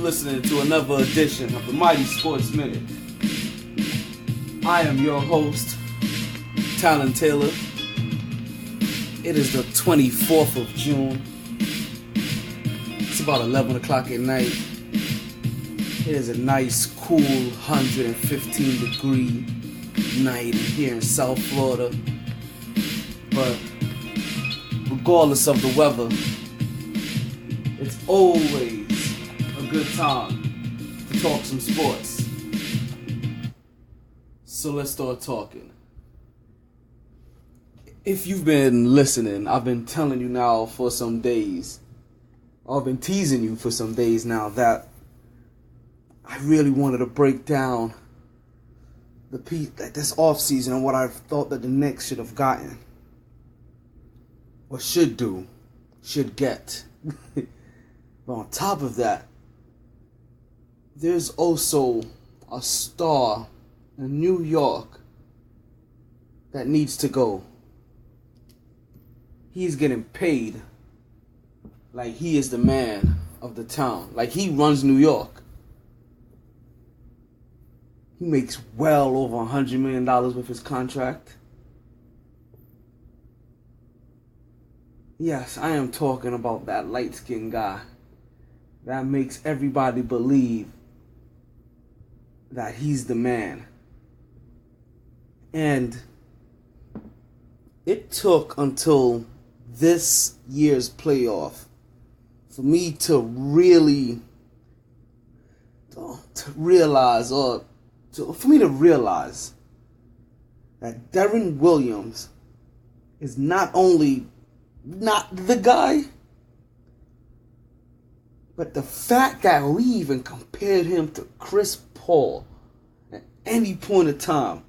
listening to another edition of the Mighty Sports Minute. I am your host, Talon Taylor. It is the 24th of June. It's about 11 o'clock at night. It is a nice, cool 115 degree night here in South Florida. But regardless of the weather, it's always a good time to talk some sports. So let's start talking. If you've been listening, I've been telling you now for some days, I've been teasing you for some days now that I really wanted to break down this offseason and what I thought that the Knicks should have gotten. Or should get. But on top of that, there's also a star in New York that needs to go. He's getting paid like he is the man of the town. Like he runs New York. He makes well over $100 million with his contract. Yes, I am talking about that light-skinned guy that makes everybody believe that he's the man. And it took until this year's playoff for me to really realize that Deron Williams is not only not the guy, but the fact that we even compared him to Chris Paul at any point in time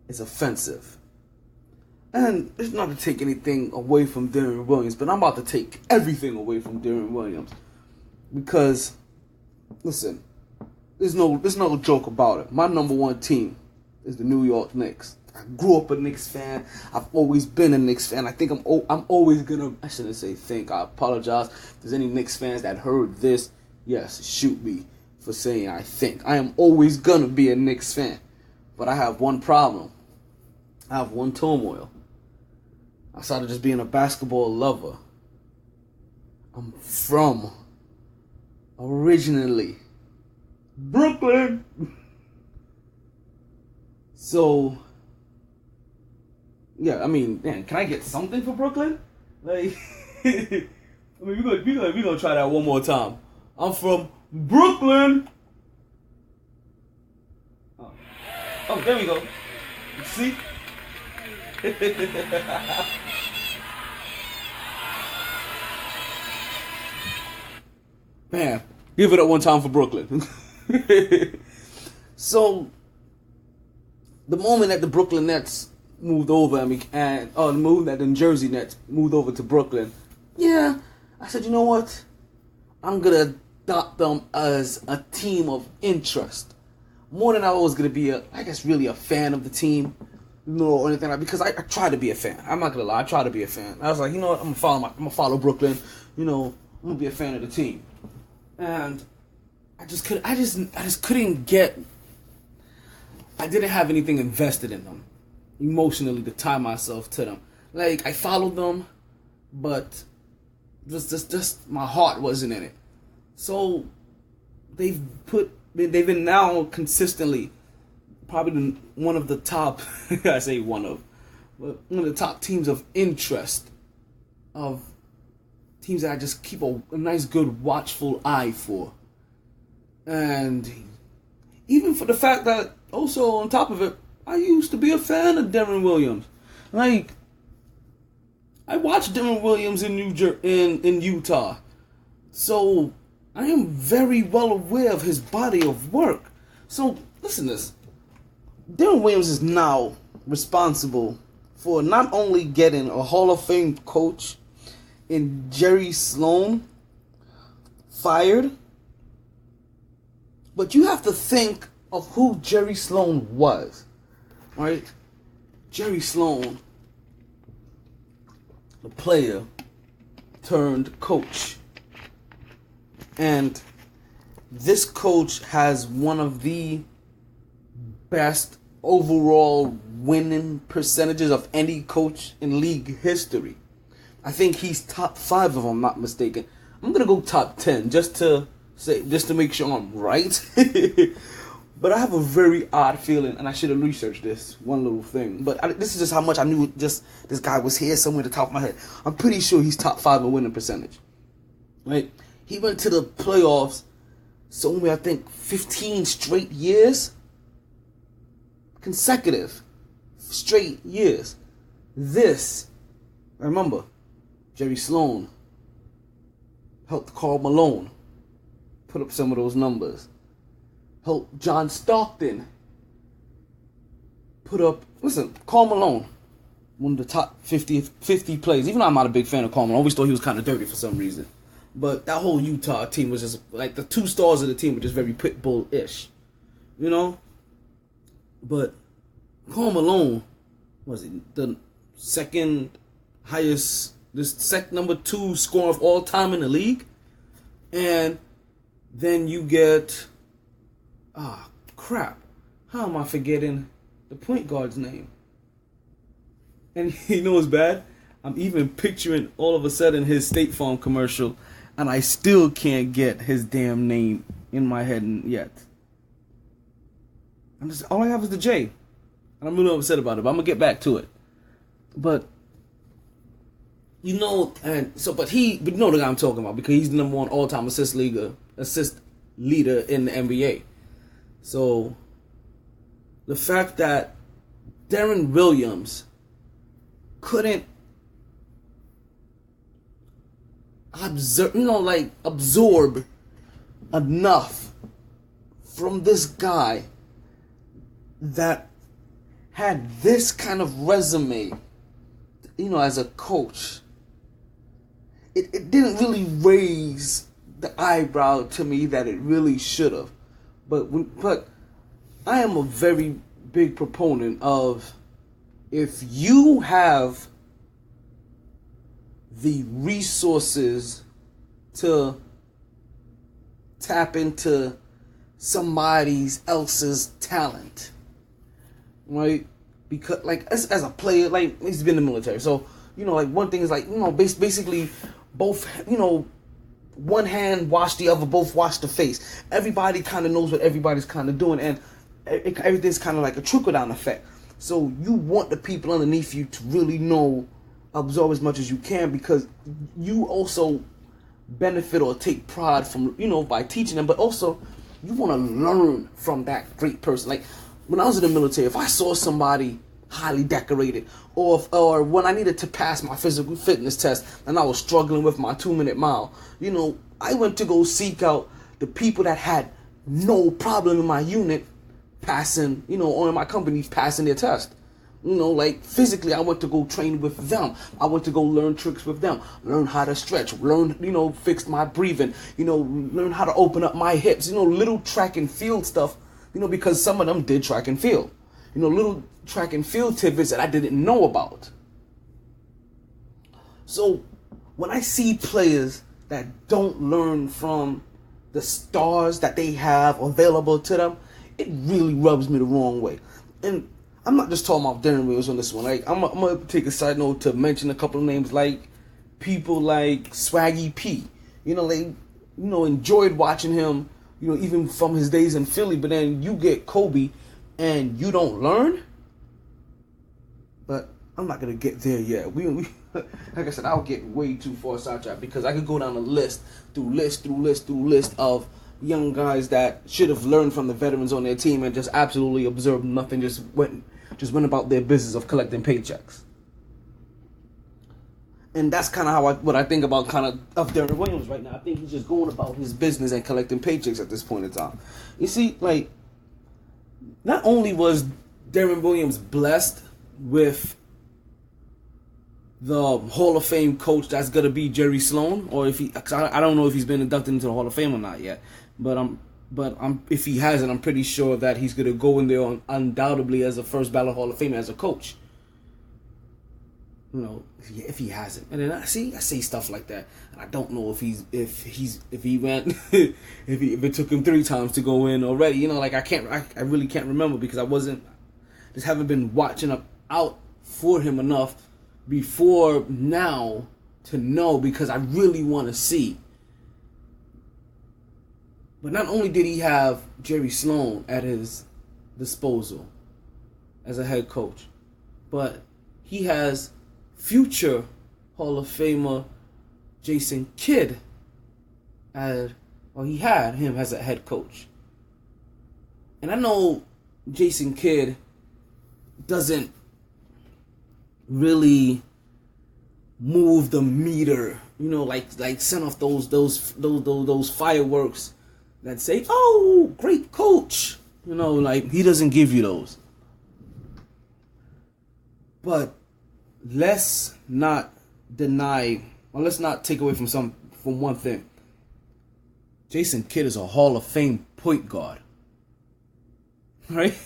is offensive. And it's not to take anything away from Deron Williams, but I'm about to take everything away from Deron Williams. Because, listen, there's no joke about it. My number one team is the New York Knicks. I grew up a Knicks fan. I've always been a Knicks fan. I think I'm always gonna. I shouldn't say think. I apologize. If there's any Knicks fans that heard this, yes, shoot me for saying I think. I am always gonna be a Knicks fan. But I have one problem. I have one turmoil. Outside of just being a basketball lover, I'm from originally Brooklyn. So, yeah, I mean, man, can I get something for Brooklyn? Like, I mean, we're gonna try that one more time. I'm from Brooklyn. Oh, there we go. See? Man, give it up one time for Brooklyn. So, the moment that the Brooklyn Nets moved over, the move that the Jersey Nets moved over to Brooklyn, yeah, I said, you know what? I'm gonna adopt them as a team of interest. More than I was gonna be really a fan of the team, or anything like, because I try to be a fan. I'm not gonna lie, I try to be a fan. I was like, you know what? I'm gonna follow Brooklyn. You know, I'm gonna be a fan of the team. And I just couldn't get. I didn't have anything invested in them emotionally to tie myself to them. Like, I followed them, but just my heart wasn't in it. So they've been now consistently probably one of the top I say one of the top teams of interest, of teams that I just keep a nice good watchful eye for. And even for the fact that also on top of it, I used to be a fan of Deron Williams. Like, I watched Deron Williams in Utah. So I am very well aware of his body of work. So listen to this. Deron Williams is now responsible for not only getting a Hall of Fame coach in Jerry Sloan fired, but you have to think of who Jerry Sloan was, right? Jerry Sloan, the player turned coach. And this coach has one of the best overall winning percentages of any coach in league history. I think he's top 5 if I'm not mistaken. I'm gonna go top 10 just to make sure I'm right. But I have a very odd feeling, and I should have researched this one little thing. But this is just how much I knew. Just this guy was here somewhere at the top of my head. I'm pretty sure he's top 5 in winning percentage. Right? He went to the playoffs somewhere, I think, 15 straight years. Consecutive straight years. This, remember, Jerry Sloan helped Karl Malone put up some of those numbers. Helped John Stockton put up, listen, Karl Malone, one of the top 50 players. Even though I'm not a big fan of Karl Malone, I always thought he was kind of dirty for some reason. But that whole Utah team was just, like, the 2 stars of the team were just very Pitbull-ish. You know? But Karl Malone, was it the second highest, number 2 scorer of all time in the league? And then you get, crap. How am I forgetting the point guard's name? And you know what's bad? I'm even picturing all of a sudden his State Farm commercial, and I still can't get his damn name in my head yet. All I have is the J. And I'm really upset about it, but I'm gonna get back to it. But you know, but you know the guy I'm talking about, because he's the number 1 all-time assist leader in the NBA. So the fact that Deron Williams couldn't absorb enough from this guy that had this kind of resume, you know, as a coach, it didn't really raise the eyebrow to me that it really should have. But I am a very big proponent of, if you have the resources to tap into somebody else's talent, right? Because, like, as a player, like, he's been in the military, so, you know, like, one thing is, like, you know, basically both, you know, one hand wash the other, both wash the face. Everybody kind of knows what everybody's kind of doing, and everything's kind of like a trickle-down effect. So you want the people underneath you to really know, absorb as much as you can, because you also benefit or take pride from, you know, by teaching them, but also you want to learn from that great person. Like, when I was in the military, if I saw somebody highly decorated, or when I needed to pass my physical fitness test and I was struggling with my 2-minute mile, you know, I went to go seek out the people that had no problem in my unit passing, you know, or in my company passing their test. You know, like, physically, I went to go train with them. I went to go learn tricks with them, learn how to stretch, learn, you know, fix my breathing, you know, learn how to open up my hips, you know, little track and field stuff, you know, because some of them did track and field. You know, little track and field tidbits that I didn't know about. So when I see players that don't learn from the stars that they have available to them, it really rubs me the wrong way. And I'm not just talking about Deron Williams on this one. Like, I'm gonna take a side note to mention a couple of names, like people like Swaggy P. You know, they, you know, enjoyed watching him, you know, even from his days in Philly. But then you get Kobe, and you don't learn. But I'm not gonna get there yet. We like I said, I'll get way too far sidetracked, because I could go down a list of young guys that should have learned from the veterans on their team and just absolutely observed nothing, just went about their business of collecting paychecks. And that's kind of how what I think about of Deron Williams right now. I think he's just going about his business and collecting paychecks at this point in time. You see, like, not only was Deron Williams blessed with the Hall of Fame coach that's gonna be Jerry Sloan, or if I don't know if he's been inducted into the Hall of Fame or not yet, but if he hasn't, I'm pretty sure that he's gonna go in there undoubtedly as a first ballot Hall of Famer as a coach. if he hasn't. And then I say stuff like that, and I don't know if he went if it took him 3 times to go in already. I really can't remember because just haven't been watching out for him enough before now to know, because I really want to see. But not only did he have Jerry Sloan at his disposal as a head coach, but he has future Hall of Famer Jason Kidd he had him as a head coach. And I know Jason Kidd doesn't really move the meter, like send off those fireworks that say, "Oh, great coach." He doesn't give you those. But let's not take away from one thing. Jason Kidd is a Hall of Fame point guard. Right?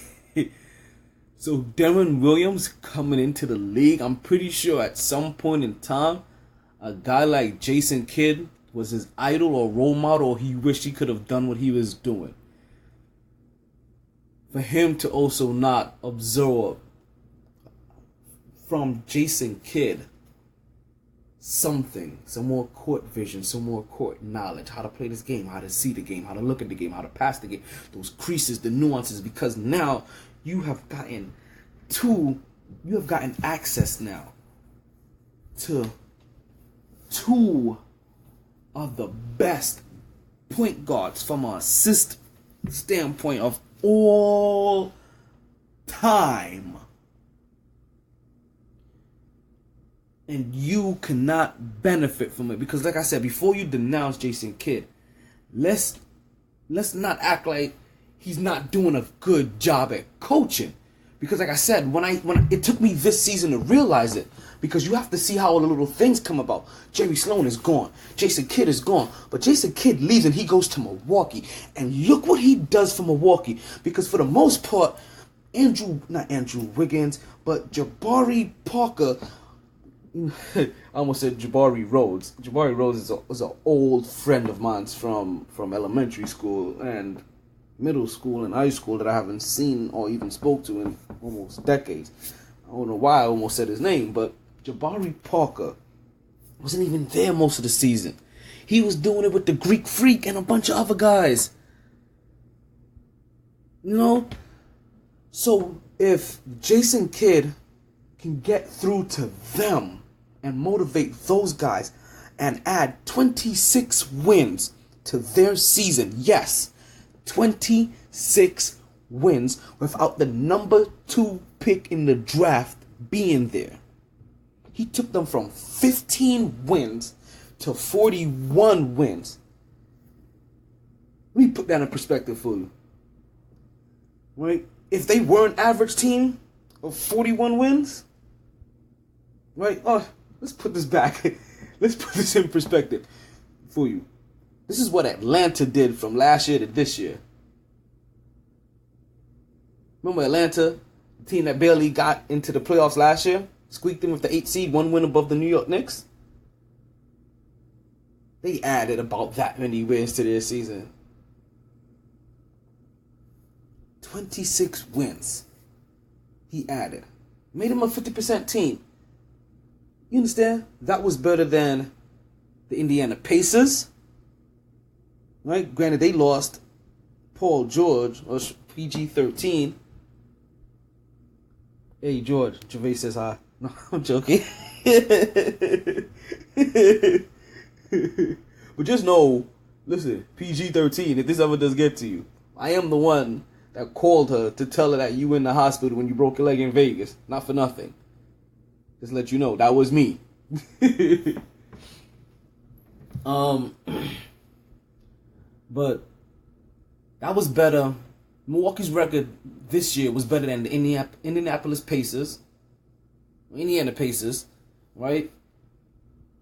So Deron Williams coming into the league, I'm pretty sure at some point in time, a guy like Jason Kidd was his idol or role model, or he wished he could have done what he was doing. For him to also not absorb from Jason Kidd some more court vision, some more court knowledge, how to play this game, how to see the game, how to look at the game, how to pass the game, those creases, the nuances, because now you have gotten access now to 2 of the best point guards from an assist standpoint of all time. And you cannot benefit from it. Because like I said, before you denounce Jason Kidd, let's not act like he's not doing a good job at coaching. Because like I said, when it took me this season to realize it. Because you have to see how all the little things come about. Jerry Sloan is gone. Jason Kidd is gone. But Jason Kidd leaves and he goes to Milwaukee. And look what he does for Milwaukee. Because for the most part, not Andrew Wiggins, but Jabari Parker, I almost said Jabari Rhodes. Jabari Rhodes is an old friend of mine from elementary school and middle school and high school that I haven't seen or even spoke to in almost decades. I don't know why I almost said his name, but Jabari Parker wasn't even there most of the season. He was doing it with the Greek Freak and a bunch of other guys. So if Jason Kidd can get through to them and motivate those guys and add 26 wins to their season, yes, 26 wins without the number 2 pick in the draft being there. He took them from 15 wins to 41 wins. Let me put that in perspective for you. Right? If they were an average team of 41 wins, right? Let's put this back. Let's put this in perspective for you. This is what Atlanta did from last year to this year. Remember Atlanta, the team that barely got into the playoffs last year? Squeaked in with the 8th seed, 1 win above the New York Knicks? They added about that many wins to their season. 26 wins he added. Made him a 50% team. You understand? That was better than the Indiana Pacers. Right? Granted, they lost Paul George, or PG-13. Hey, George. Gervais says hi. No, I'm joking. But just know, listen, PG-13, if this ever does get to you, I am the one that called her to tell her that you were in the hospital when you broke your leg in Vegas. Not for nothing. Just let you know, that was me. But that was better. Milwaukee's record this year was better than the Indianapolis Pacers. Indiana Pacers, right?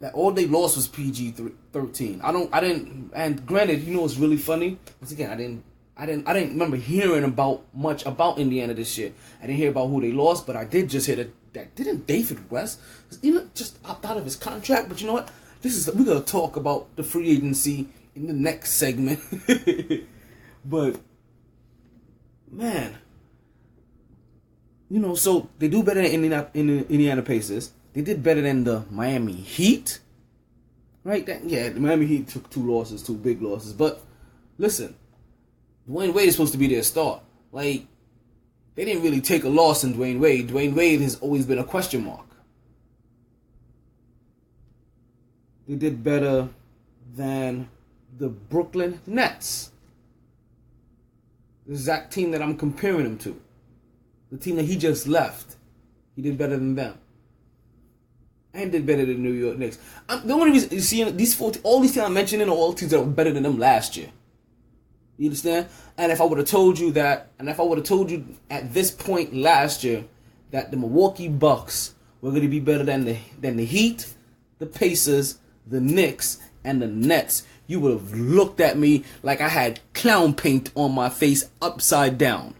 That all they lost was PG-13. And granted, you know what's really funny? Once again, I didn't remember hearing about much about Indiana this year. I didn't hear about who they lost, but I did just hear that didn't David West, just opt out of his contract. But you know what? We're gonna talk about the free agency in the next segment. But man, so they do better than the Indiana Pacers. They did better than the Miami Heat. Right? The Miami Heat took two big losses. But listen, Dwayne Wade is supposed to be their star. Like, they didn't really take a loss in Dwayne Wade. Dwayne Wade has always been a question mark. They did better than the Brooklyn Nets. The exact team that I'm comparing him to. The team that he just left. He did better than them. And did better than the New York Knicks. The only reason you see all these teams I'm mentioning are all teams that were better than them last year. You understand? And if I would have told you at this point last year that the Milwaukee Bucks were going to be better than the Heat, the Pacers, the Knicks, and the Nets, you would have looked at me like I had clown paint on my face upside down.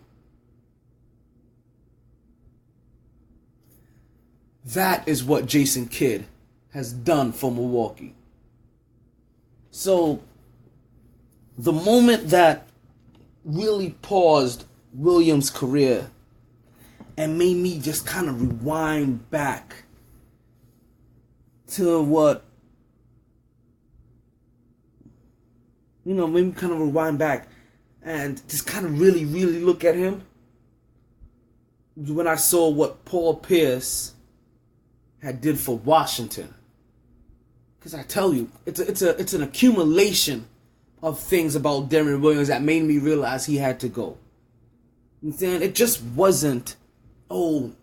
That is what Jason Kidd has done for Milwaukee. So, the moment that really paused Williams' career and made me just kind of rewind back to what, maybe kind of rewind back and just kind of really, really look at him, when I saw what Paul Pierce had did for Washington. Because I tell you, it's an accumulation of things about Deron Williams that made me realize he had to go. You understand? It just wasn't, him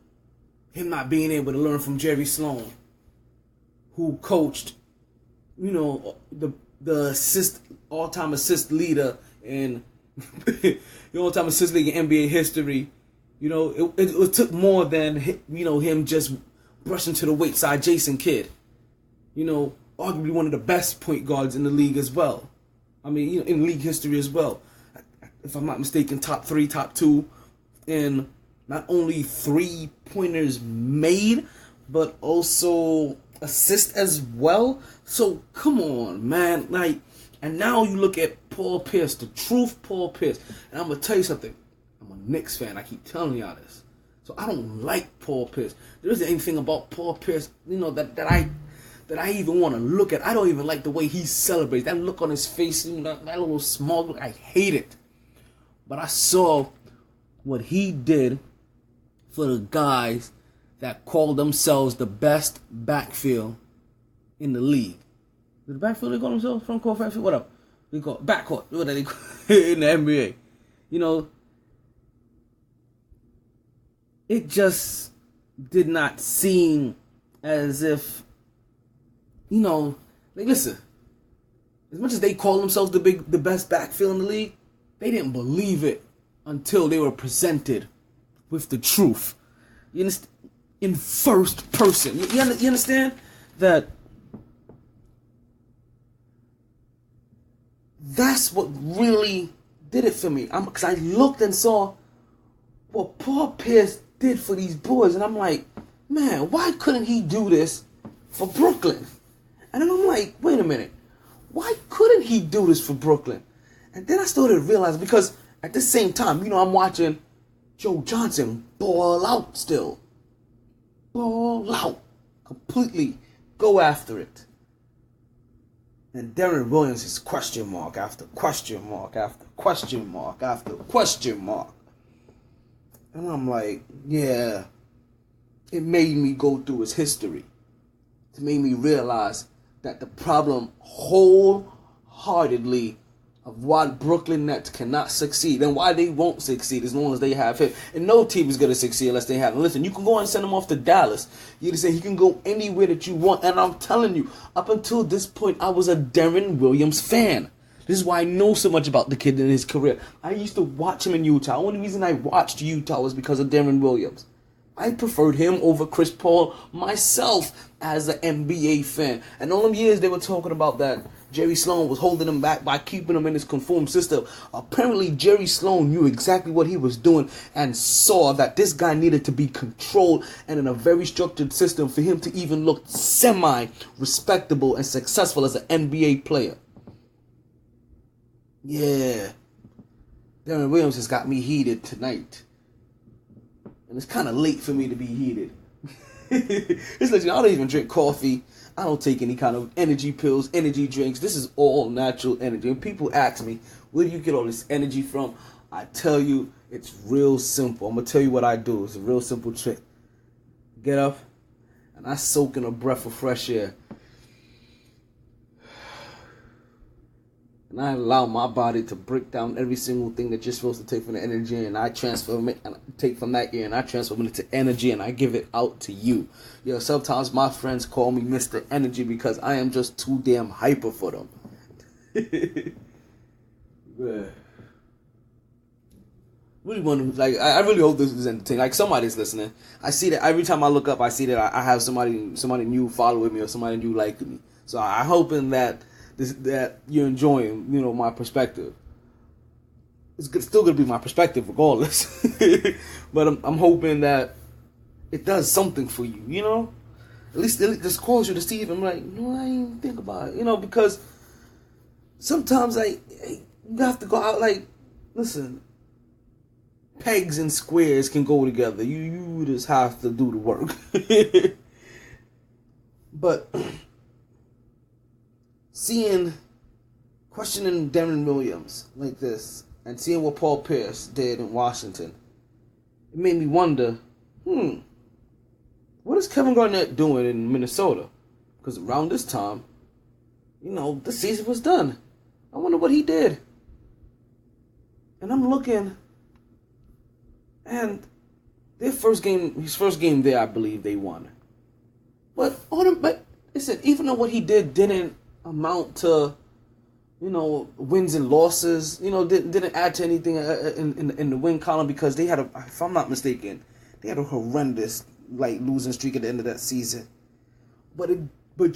not being able to learn from Jerry Sloan, who coached, the all-time assist leader in the all-time assist league in NBA history. It took more than him just brushing to the weight side. Jason Kidd, arguably one of the best point guards in the league as well. I mean, in league history as well. If I'm not mistaken, top 3, top 2 in not only 3-pointers made, but also assist as well. So come on, man. And now you look at Paul Pierce, the truth Paul Pierce. And I'm gonna tell you something. I'm a Knicks fan. I keep telling y'all this. So I don't like Paul Pierce. There isn't anything about Paul Pierce, that I even want to look at. I don't even like the way he celebrates. That look on his face, that little small look, I hate it. But I saw what he did for the guys that call themselves the best backfield in the league. The backfield they call themselves? Front court, backfield, whatever. They call it backcourt. What do they call it in the NBA? It just did not seem as if, listen, as much as they call themselves the best backfield in the league, they didn't believe it until they were presented with the truth. You understand? In first person. You understand that that's what really did it for me. Because I looked and saw what Paul Pierce did for these boys, and I'm like, man, why couldn't he do this for Brooklyn? And then I'm like, wait a minute, why couldn't he do this for Brooklyn? And then I started to realize, because at the same time, I'm watching Joe Johnson ball out still. Ball out. Completely go after it. And Deron Williams is question mark after question mark after question mark after question mark. And I'm like, yeah, it made me go through his history. It made me realize that the problem wholeheartedly of why Brooklyn Nets cannot succeed and why they won't succeed as long as they have him. And no team is going to succeed unless they have him. Listen, you can go and send him off to Dallas. You can say he can go anywhere that you want. And I'm telling you, up until this point, I was a Deron Williams fan. This is why I know so much about the kid in his career. I used to watch him in Utah. The only reason I watched Utah was because of Deron Williams. I preferred him over Chris Paul myself as an NBA fan. And all them years they were talking about that Jerry Sloan was holding him back by keeping him in his conformed system. Apparently, Jerry Sloan knew exactly what he was doing and saw that this guy needed to be controlled and in a very structured system for him to even look semi-respectable and successful as an NBA player. Yeah. Deron Williams has got me heated tonight. And it's kind of late for me to be heated. It's like, I don't even drink coffee. I don't take any kind of energy pills, energy drinks. This is all natural energy. And people ask me, where do you get all this energy from? I tell you, it's real simple. I'm going to tell you what I do. It's a real simple trick. Get up, and I soak in a breath of fresh air. And I allow my body to break down every single thing that you're supposed to take from the energy, and I transform it and take from that air, and I transform it into energy, and I give it out to you. Yo, sometimes my friends call me Mr. Energy because I am just too damn hyper for them. Really want to, I really hope this is entertaining. Like, somebody's listening. I see that every time I look up, I see that I have somebody new following me or somebody new liking me. So I'm hoping that that you're enjoying, my perspective. It's still gonna be my perspective regardless, but I'm hoping that it does something for you. At least it just calls you to see it. I'm like, I didn't even think about it, because sometimes you have to go out. Like, listen, pegs and squares can go together. You just have to do the work. But questioning Deron Williams like this, and seeing what Paul Pierce did in Washington, it made me wonder, what is Kevin Garnett doing in Minnesota? Because around this time, the season was done. I wonder what he did. And I'm looking, and his first game there, I believe they won. But listen, even though what he didn't amount to, wins and losses, didn't add to anything in the win column, because they had if I'm not mistaken, they had a horrendous losing streak at the end of that season. But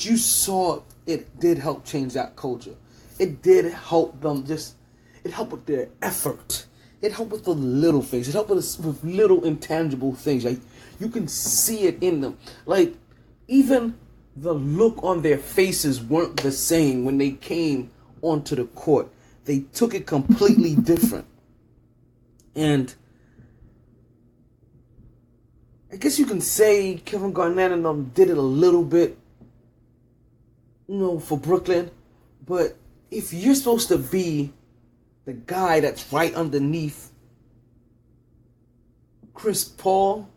you saw it did help change that culture. It did help them it helped with their effort. It helped with the little things. It helped with little intangible things. Like, you can see it in them. Like, even the look on their faces weren't the same when they came onto the court. They took it completely different. And I guess you can say Kevin Garnett and them did it a little bit, for Brooklyn. But if you're supposed to be the guy that's right underneath Chris Paul,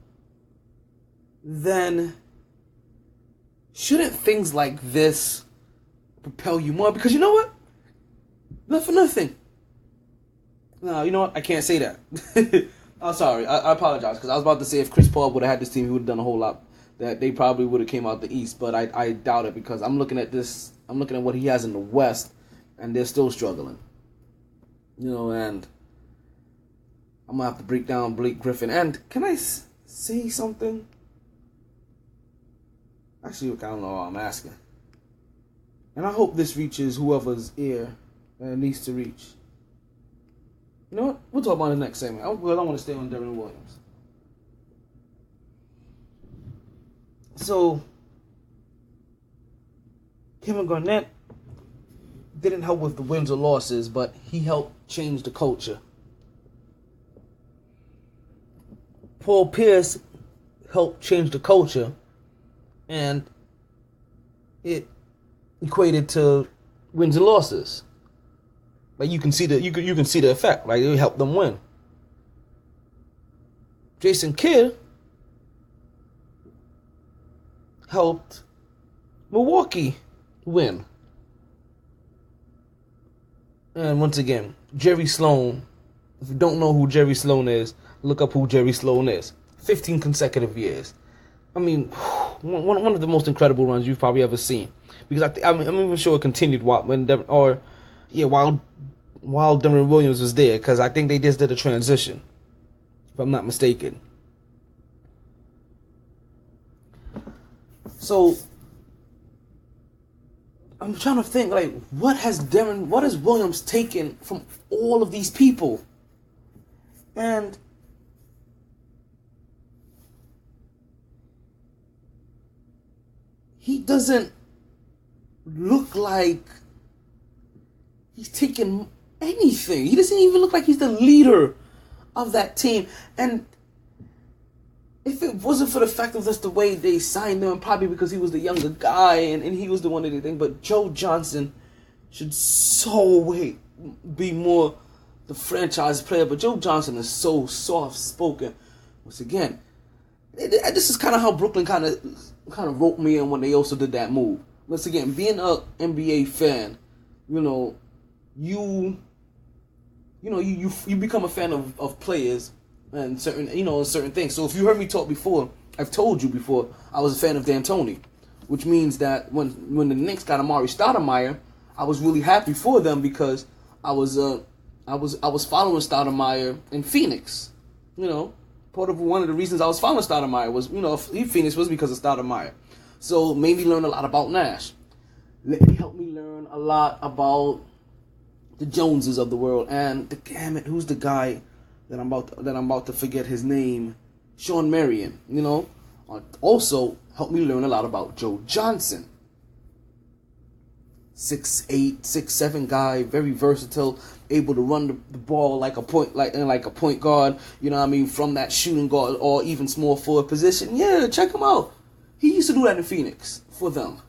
then shouldn't things like this propel you more? Because you know what? Not for nothing. No, you know what? I can't say that. I'm sorry. I apologize, because I was about to say if Chris Paul would have had this team, he would have done a whole lot. That they probably would have came out the East. But I doubt it, because I'm looking at this. I'm looking at what he has in the West, and they're still struggling. And I'm going to have to break down Blake Griffin. And can I say something? Actually, I don't know what I'm asking. And I hope this reaches whoever's ear that it needs to reach. You know what? We'll talk about it next segment. I want to stay on Deron Williams. So, Kevin Garnett didn't help with the wins or losses, but he helped change the culture. Paul Pierce helped change the culture, and it equated to wins and losses. Like, you can see the effect. Like, it helped them win. Jason Kidd helped Milwaukee win. And once again, Jerry Sloan. If you don't know who Jerry Sloan is, look up who Jerry Sloan is. 15 consecutive years. I mean, one of the most incredible runs you've probably ever seen. Because I'm even sure it continued while Deron Williams was there. Because I think they just did a transition, if I'm not mistaken. So I'm trying to think, like, what has Williams taken from all of these people? And he doesn't look like he's taken anything. He doesn't even look like he's the leader of that team. And if it wasn't for the fact of just the way they signed him, probably because he was the younger guy and he was the one that did thing, but Joe Johnson should be more the franchise player. But Joe Johnson is so soft-spoken. Once again, this is kind of how Brooklyn kind of roped me in when they also did that move. Once again, being an NBA fan, you become a fan of players and certain things. So if you heard me talk before, I've told you before, I was a fan of D'Antoni, which means that when the Knicks got Amari Stoudemire, I was really happy for them because I was following Stoudemire in Phoenix. Part of one of the reasons I was following Stoudemire was, Phoenix was because of Stoudemire. So made me learn a lot about Nash. Helped me learn a lot about the Joneses of the world. And who's the guy that I'm about to forget his name? Sean Marion. Also helped me learn a lot about Joe Johnson. 6'8", 6'7" guy, very versatile, able to run the ball like a point guard, from that shooting guard or even small forward position. Yeah, check him out. He used to do that in Phoenix for them.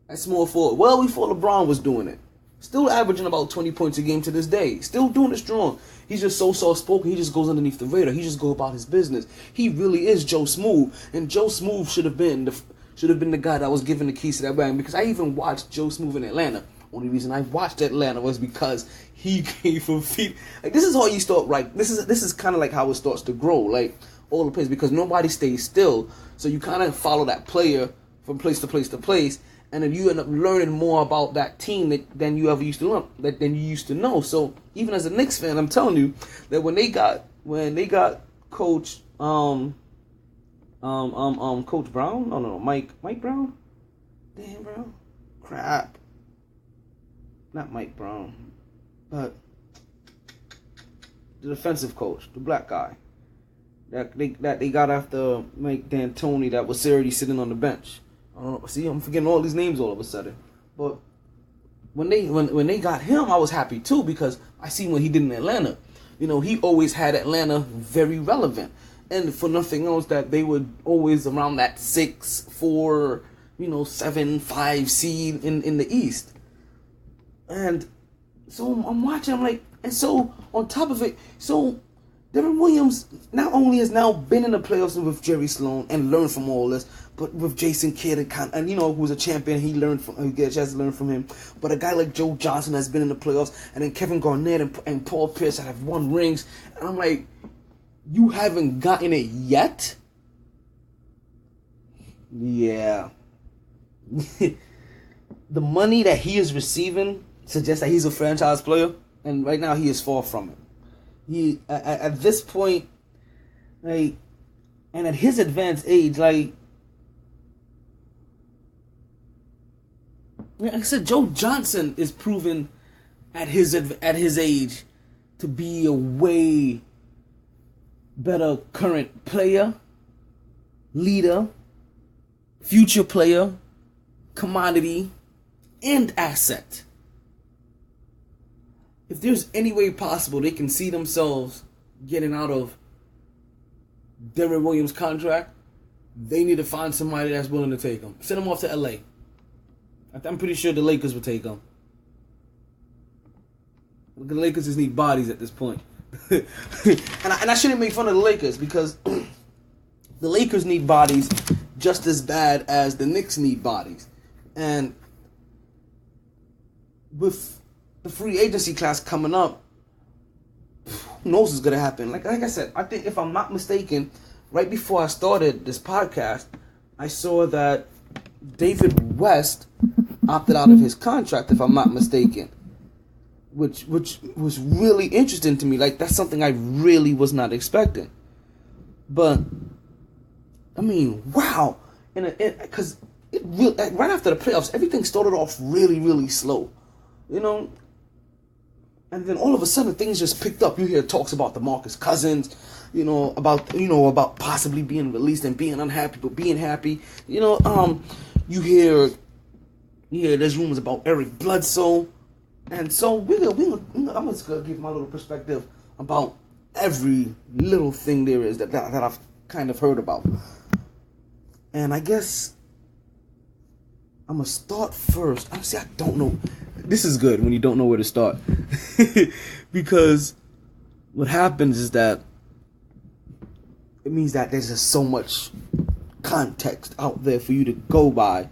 At small forward. Well before LeBron was doing it. Still averaging about 20 points a game to this day. Still doing it strong. He's just so soft-spoken. He just goes underneath the radar. He just goes about his business. He really is Joe Smooth. And Joe Smooth should have been the guy that was given the keys to that bag, because I even watched Joe Smooth in Atlanta. Only reason I watched Atlanta was because he came from feet. Like, this is how you start, right? This is kind of like how it starts to grow, like all the players, because nobody stays still. So you kind of follow that player from place to place to place, and then you end up learning more about that team than you ever used to learn, than you used to know. So even as a Knicks fan, I'm telling you that when they got Coach Coach Brown? No, Mike Brown? Dan Brown? Crap. Not Mike Brown. But the defensive coach, the black guy. That they got after Mike D'Antoni, that was already sitting on the bench. I don't know. See, I'm forgetting all these names all of a sudden. But when they got him, I was happy too, because I seen what he did in Atlanta. He always had Atlanta very relevant. And for nothing else, that they were always around that 6-4, 7-5 seed in the East. And so I'm watching, I'm like, and so on top of it, so Deron Williams not only has now been in the playoffs with Jerry Sloan and learned from all this, but with Jason Kidd and who's a champion, he get a chance to learn from him. But a guy like Joe Johnson has been in the playoffs, and then Kevin Garnett and Paul Pierce have won rings, and I'm like, you haven't gotten it yet? Yeah. The money that he is receiving suggests that he's a franchise player, and right now he is far from it. He at this point, like, and at his advanced age, like I said, Joe Johnson is proven at his age to be a way better current player, leader, future player, commodity, and asset. If there's any way possible they can see themselves getting out of Deron Williams' contract, they need to find somebody that's willing to take him. Send him off to LA. I'm pretty sure the Lakers would take him. The Lakers just need bodies at this point. and I shouldn't make fun of the Lakers, because the Lakers need bodies just as bad as the Knicks need bodies. And with the free agency class coming up, who knows what's going to happen. Like I said, I think, if I'm not mistaken, right before I started this podcast, I saw that David West opted out of his contract, if I'm not mistaken. Which was really interesting to me. Like, that's something I really was not expecting. But I mean, wow. Because right after the playoffs, everything started off really, really slow, you know. And then all of a sudden, things just picked up. You hear talks about DeMarcus Cousins, about possibly being released and being unhappy, but being happy. You hear there's rumors about Eric Bledsoe, and so I'm just gonna give my little perspective about every little thing there is that I've kind of heard about. And I guess I'm gonna start first. Honestly, I don't know. This is good when you don't know where to start. Because what happens is that it means that there's just so much context out there for you to go by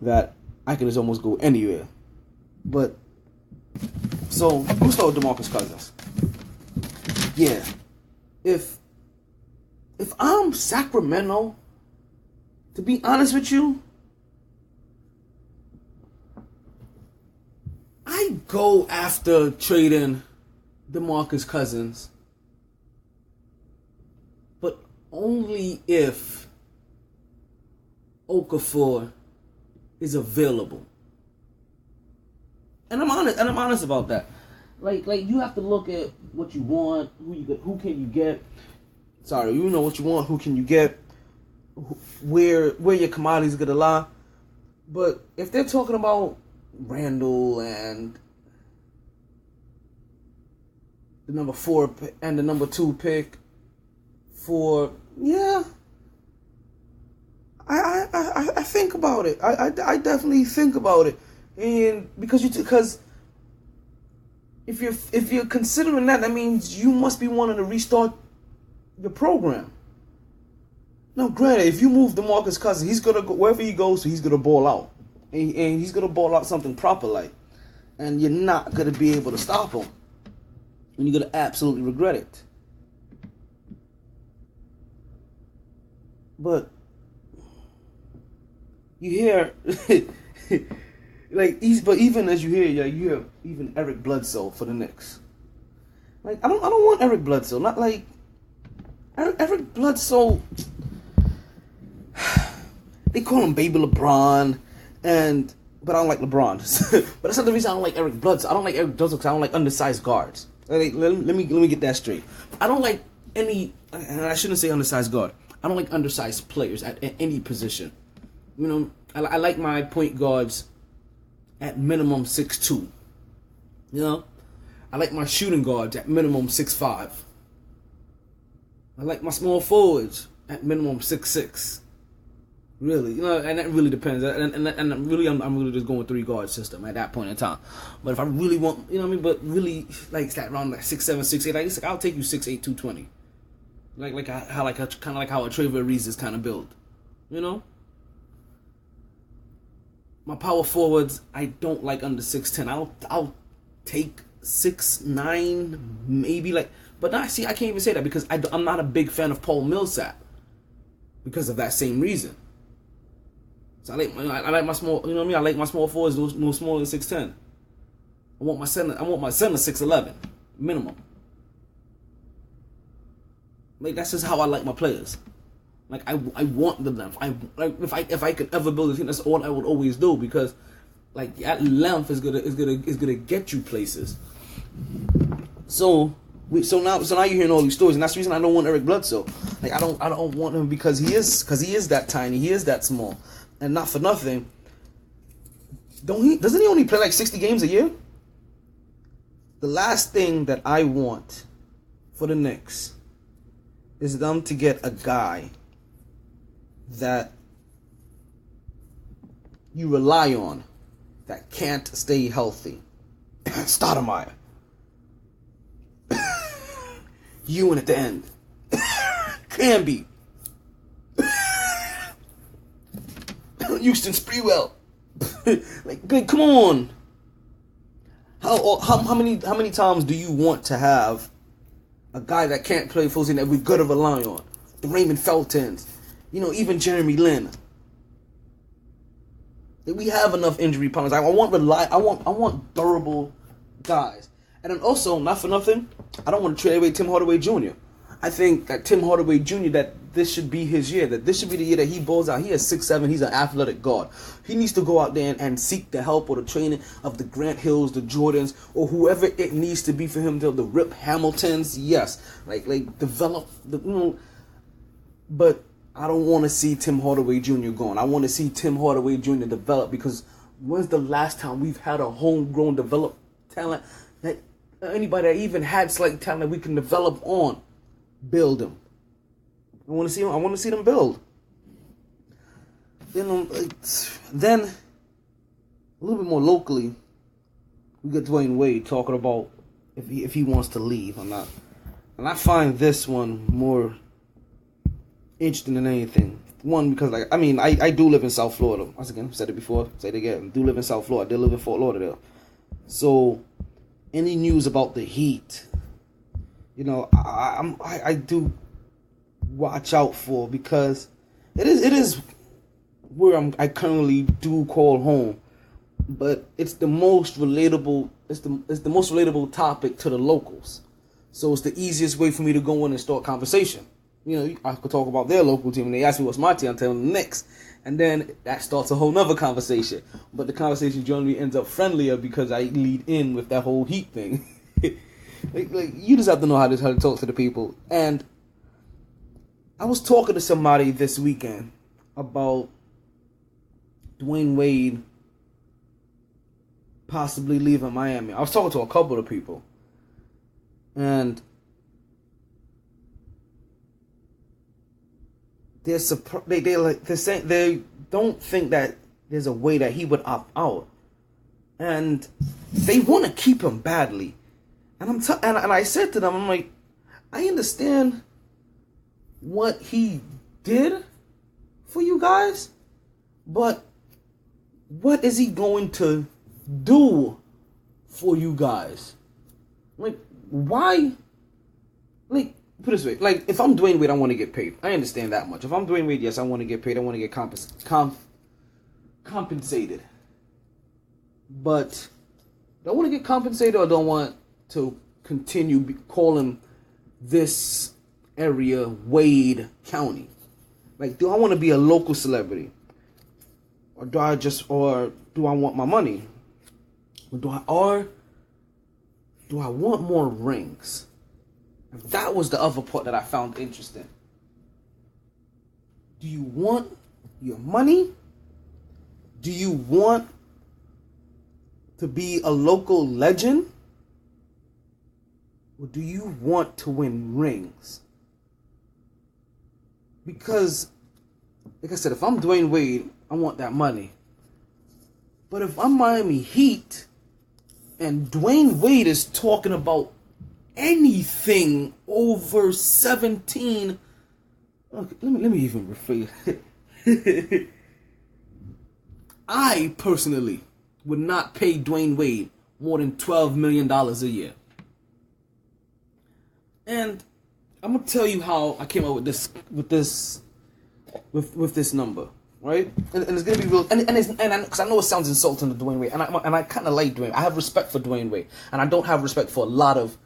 that I can just almost go anywhere. But, so, we'll start with DeMarcus Cousins. Yeah. If I'm Sacramento, to be honest with you, I go after trading DeMarcus Cousins, but only if Okafor is available. And I'm honest about that. Like you have to look at what you want, who can you get. Sorry, you know what you want, who can you get, where your commodities are gonna lie. But if they're talking about Randall and the number 4 and the number 2 pick I think about it. I definitely think about it, and because if you're considering that means you must be wanting to restart your program. Now, granted, if you move DeMarcus Cousins, he's gonna go wherever he goes, so he's gonna ball out. And he's going to ball out something proper like. And you're not going to be able to stop him. And you're going to absolutely regret it. But you hear, but even as you hear even Eric Bledsoe for the Knicks. Like, I don't want Eric Bledsoe. Not like, Eric Bledsoe, they call him Baby LeBron. But I don't like LeBron. But that's not the reason I don't like Eric Bledsoe. I don't like Eric Bledsoe because I don't like undersized guards. Let me get that straight. I don't like any, and I shouldn't say undersized guard. I don't like undersized players at any position. You know, I like my point guards at minimum 6'2". You know, I like my shooting guards at minimum 6'5". I like my small forwards at minimum 6'6". Really, and that really depends. And I'm really just going 3 guard system at that point in time. But if I really want, but really like that around like 6'7", 6'8", I'll take you 6'8", 220. Kind of like how a Trevor Ariza is kind of built. My power forwards, I don't like under 6'10". I'll take 6'9", maybe but now see, I can't even say that because I'm not a big fan of Paul Millsap because of that same reason. So I like my small, I like my small forwards no smaller than 6'10". I want my center 6'11", minimum. Like that's just how I like my players. Like I want the length. If I could ever build a team, that's all I would always do because like that length is gonna get you places. So now you're hearing all these stories, and that's the reason I don't want Eric Bledsoe. Like I don't want him because he is that tiny, he is that small. And not for nothing, doesn't he only play like 60 games a year? The last thing that I want for the Knicks is them to get a guy that you rely on that can't stay healthy. Stoudemire. Ewing at the end. Camby. Houston Sprewell. like, come on. How many times do you want to have a guy that can't play full season that we've got to rely on? The Raymond Feltons, even Jeremy Lin. We have enough injury problems. I want durable guys. And then also, not for nothing, I don't want to trade away Tim Hardaway Jr. I think that Tim Hardaway Jr., that this should be his year, that this should be the year that he balls out. He is 6'7", he's an athletic guard. He needs to go out there and seek the help or the training of the Grant Hills, the Jordans, or whoever it needs to be for him to, the Rip Hamiltons, yes. Like develop, but I don't want to see Tim Hardaway Jr. gone. I want to see Tim Hardaway Jr. develop, because when's the last time we've had a homegrown developed talent, that anybody that even had slight talent we can develop on, build them. I want to see them build. Then a little bit more locally, we get Dwayne Wade talking about if he wants to leave or not, and I find this one more interesting than anything. One, because I do live in South Florida. Once again, I've said it before, say it again. I do live in South Florida. I did live in Fort Lauderdale. So, any news about the Heat, I do watch out for, because it is where I currently do call home, but it's the most relatable. It's the most relatable topic to the locals. So it's the easiest way for me to go in and start conversation. I could talk about their local team, and they ask me what's my team, I'm telling them the Knicks. And then that starts a whole nother conversation. But the conversation generally ends up friendlier because I lead in with that whole Heat thing. like you just have to know how to talk to the people. And I was talking to somebody this weekend about Dwayne Wade possibly leaving Miami. I was talking to a couple of people. And they're saying they don't think that there's a way that he would opt out, and they want to keep him badly. And and I said to them, I'm like, I understand what he did for you guys, but what is he going to do for you guys? Like, why? Like, put it this way, like, if I'm Dwayne Wade, I want to get paid. I understand that much. If I'm Dwayne Wade, yes, I want to get paid. I want to get compensated. But do I want to get compensated, or do I want to continue calling this area Wade County? Like, do I want to be a local celebrity? Or do I want my money? Or do I want more rings? That was the other part that I found interesting. Do you want your money? Do you want to be a local legend? Or do you want to win rings? Because, like I said, if I'm Dwayne Wade, I want that money. But if I'm Miami Heat, and Dwayne Wade is talking about anything over 17. Okay, let me even rephrase. I personally would not pay Dwayne Wade more than $12 million a year. And I'm gonna tell you how I came up with this number, right? And it's gonna be real. And because I know it sounds insulting to Dwayne Wade, and I kind of like Dwayne. I have respect for Dwayne Wade, and I don't have respect for a lot of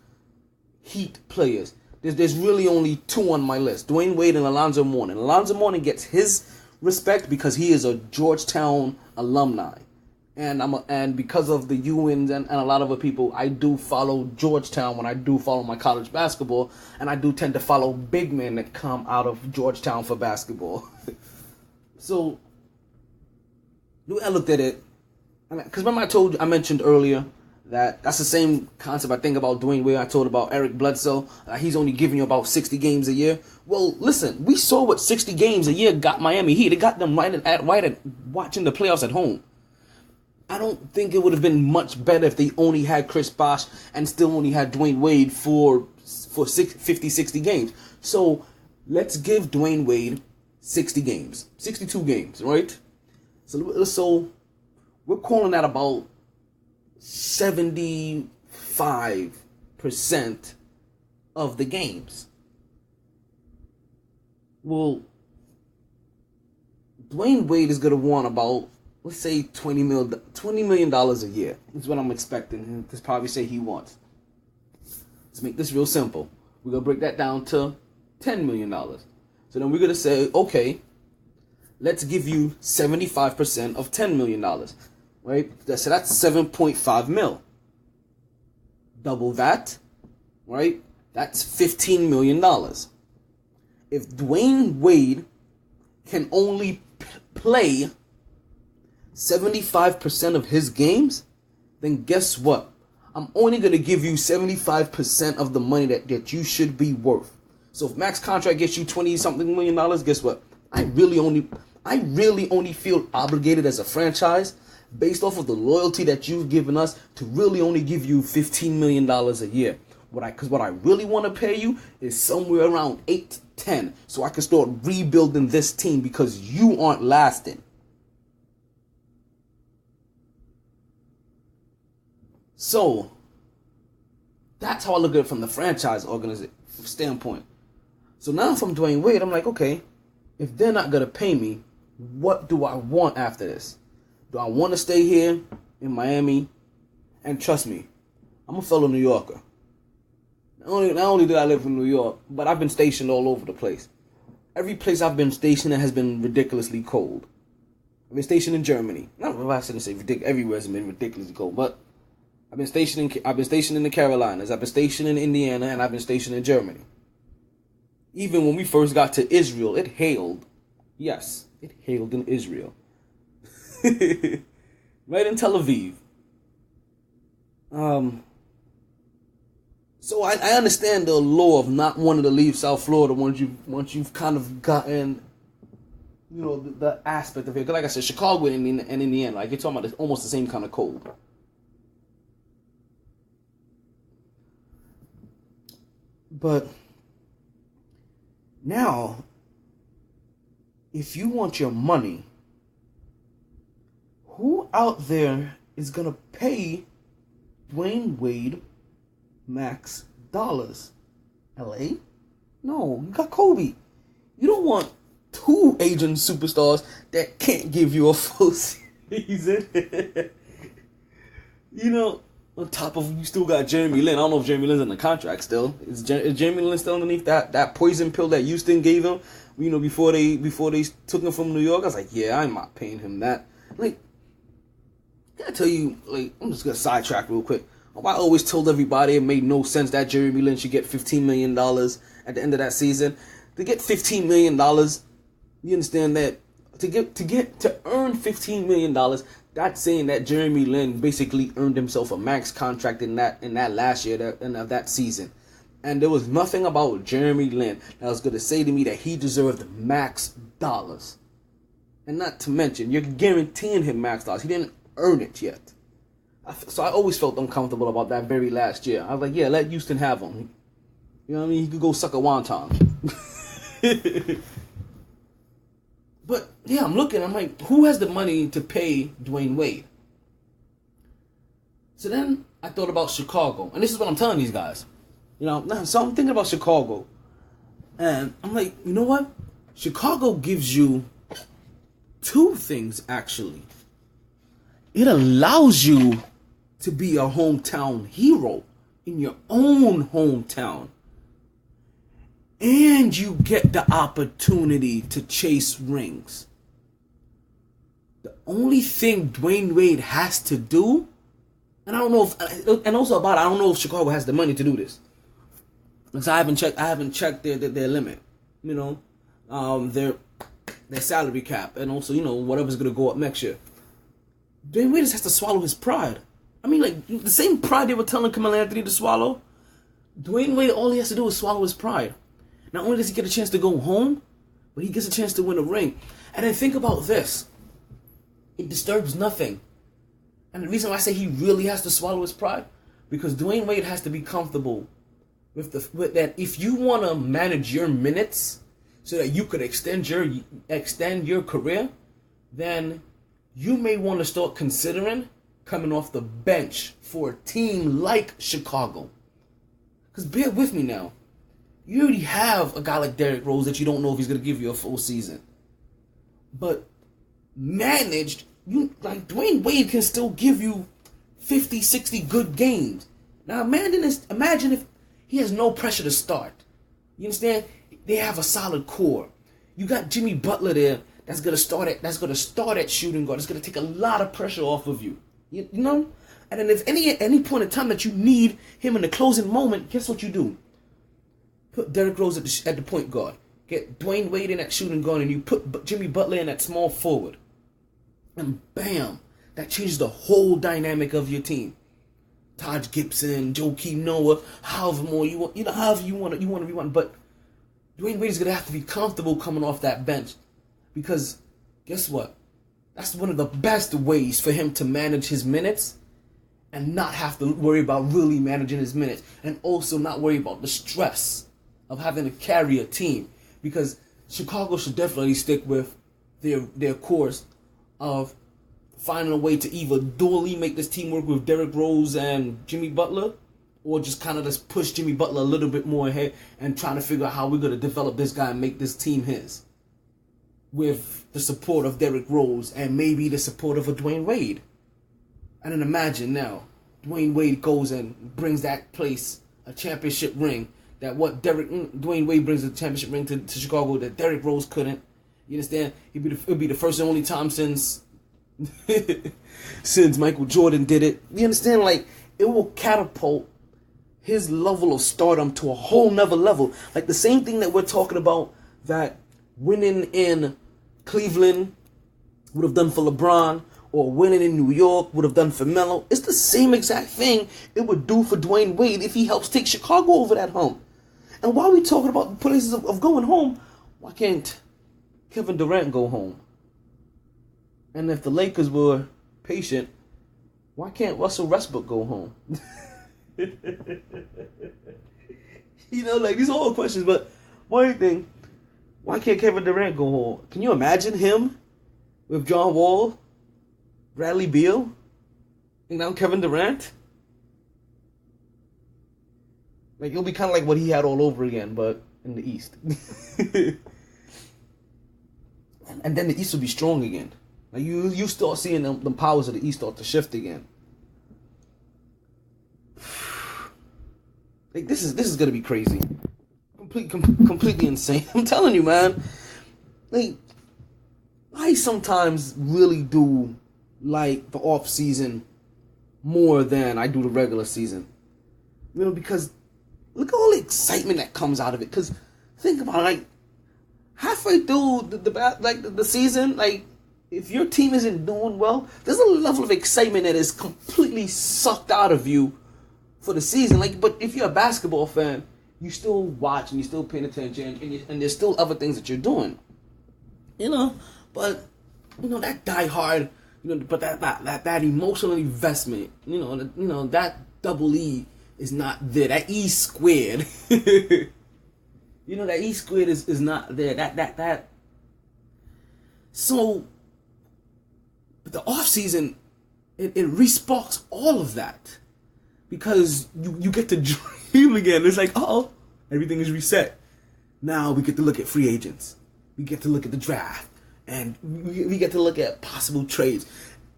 Heat players. There's really only two on my list: Dwayne Wade and Alonzo Mourning. Alonzo Mourning gets his respect because he is a Georgetown alumni, and because of the Ewans and a lot of other people, I do follow Georgetown when I do follow my college basketball, and I do tend to follow big men that come out of Georgetown for basketball. So, the way I looked at it, because remember I mentioned earlier that's the same concept I think about Dwayne Wade. I told about Eric Bledsoe. He's only giving you about 60 games a year. Well, listen, we saw what 60 games a year got Miami Heat. It got them right at watching the playoffs at home. I don't think it would have been much better if they only had Chris Bosh and still only had Dwayne Wade for 50, 60 games. So let's give Dwayne Wade 60 games, 62 games, right? So we're calling that about 75% of the games. Well, Dwayne Wade is going to want about, let's say, $20 million a year. Is what I'm expecting him to probably say he wants. Let's make this real simple. We're going to break that down to $10 million. So then we're going to say, okay, let's give you 75% of $10 million. Right? So that's 7.5 mil. Double that, right? That's $15 million. If Dwayne Wade can only play 75% of his games, then guess what? I'm only going to give you 75% of the money that you should be worth. So if max contract gets you 20-something million dollars, guess what? I really only feel obligated as a franchise, based off of the loyalty that you've given us, to really only give you $15 million a year. Because what I really want to pay you is somewhere around 8 to 10, so I can start rebuilding this team, because you aren't lasting. So that's how I look at it from the franchise organization standpoint. So now from Dwayne Wade, I'm like, okay, if they're not going to pay me, what do I want after this? Do I want to stay here in Miami? And trust me, I'm a fellow New Yorker. Not only did I live in New York, but I've been stationed all over the place. Every place I've been stationed in has been ridiculously cold. I've been stationed in Germany. I shouldn't say everywhere has been ridiculously cold, but I've been stationed in the Carolinas. I've been stationed in Indiana, and I've been stationed in Germany. Even when we first got to Israel, it hailed. Yes, it hailed in Israel. Right in Tel Aviv. So I understand the allure of not wanting to leave South Florida once you've kind of gotten, the aspect of it. Like I said, Chicago and Indiana, like you're talking about, it's almost the same kind of cold. But now, if you want your money, who out there is going to pay Dwayne Wade max dollars? LA? No, you got Kobe. You don't want two Asian superstars that can't give you a full season. On top of, you still got Jeremy Lin. I don't know if Jeremy Lin's in the contract still. Is Jeremy Lin still underneath that poison pill that Houston gave him? Before they took him from New York, I was like, yeah, I'm not paying him that. Like, can I tell you? Like, I'm just gonna sidetrack real quick. I always told everybody it made no sense that Jeremy Lin should get $15 million at the end of that season. To get $15 million, you understand that to earn $15 million. That's saying that Jeremy Lin basically earned himself a max contract in that last year of that season. And there was nothing about Jeremy Lin that was going to say to me that he deserved max dollars. And not to mention, you're guaranteeing him max dollars. He didn't earn it yet. So I always felt uncomfortable about that very last year. I was like, yeah, let Houston have him. You know what I mean? He could go suck a wonton. But, yeah, I'm like, who has the money to pay Dwayne Wade? So then I thought about Chicago. And this is what I'm telling these guys. So I'm thinking about Chicago. And I'm like, you know what? Chicago gives you two things, actually. It allows you to be a hometown hero in your own hometown. And you get the opportunity to chase rings. The only thing Dwayne Wade has to do, and I don't know if Chicago has the money to do this. Because I haven't checked their limit. Their salary cap, and also, whatever's gonna go up next year. Dwayne Wade just has to swallow his pride. I mean, like, the same pride they were telling Carmelo Anthony to swallow. Dwayne Wade, all he has to do is swallow his pride. Not only does he get a chance to go home, but he gets a chance to win a ring. And then think about this. It disturbs nothing. And the reason why I say he really has to swallow his pride, because Dwayne Wade has to be comfortable with that. If you want to manage your minutes so that you could extend your career, then you may want to start considering coming off the bench for a team like Chicago. Because bear with me now. You already have a guy like Derrick Rose that you don't know if he's going to give you a full season. But managed, Dwayne Wade can still give you 50, 60 good games. Now imagine if he has no pressure to start. You understand? they have a solid core. You got Jimmy Butler there that's gonna start at shooting guard. It's gonna take a lot of pressure off of you. You know? And then if any point in time that you need him in the closing moment, guess what you do? Put Derrick Rose at the point guard. Get Dwayne Wade in at shooting guard, and you put Jimmy Butler in at small forward. And bam, that changes the whole dynamic of your team. Taj Gibson, Joakim Noah, however you want to run. But Dwayne Wade is gonna have to be comfortable coming off that bench, because guess what? That's one of the best ways for him to manage his minutes and not have to worry about really managing his minutes, and also not worry about the stress of having to carry a team, because Chicago should definitely stick with their course of finding a way to either dually make this team work with Derrick Rose and Jimmy Butler, or just kind of just push Jimmy Butler a little bit more ahead and trying to figure out how we're going to develop this guy and make this team his, with the support of Derrick Rose and maybe the support of a Dwayne Wade. And then imagine now, Dwayne Wade goes and brings that place a championship ring. Dwayne Wade brings a championship ring to Chicago that Derrick Rose couldn't. You understand? It'll be the first and only time since Michael Jordan did it. You understand? Like, it will catapult his level of stardom to a whole nother level. Like the same thing that we're talking about that winning in Cleveland would have done for LeBron, or winning in New York would have done for Melo. It's the same exact thing it would do for Dwayne Wade if he helps take Chicago over that hump. And while we're talking about the places of going home, why can't Kevin Durant go home? And if the Lakers were patient, why can't Russell Westbrook go home? You know, like, these are all questions, but one thing, why can't Kevin Durant go home? Can you imagine him with John Wall, Bradley Beal, and now Kevin Durant? Like, it'll be kind of like what he had all over again, but in the East. And then the East will be strong again. Like, you start seeing the powers of the East start to shift again. Like, this is gonna be crazy, completely insane. I'm telling you, man. Like, I sometimes really do like the off season more than I do the regular season. You know, because look at all the excitement that comes out of it. Because think about it, like, halfway through the season, like, if your team isn't doing well, there's a level of excitement that is completely sucked out of you for the season. Like, but if you're a basketball fan, you still watch and you're still paying attention, and there's still other things that you're doing. You know, but you know that die hard, you know, but that emotional investment, you know that double E is not there. That E squared, you know, that E squared is not there. That. So, the off season, it resparks all of that, because you get to dream again. It's like, oh, everything is reset. Now we get to look at free agents. We get to look at the draft, and we get to look at possible trades.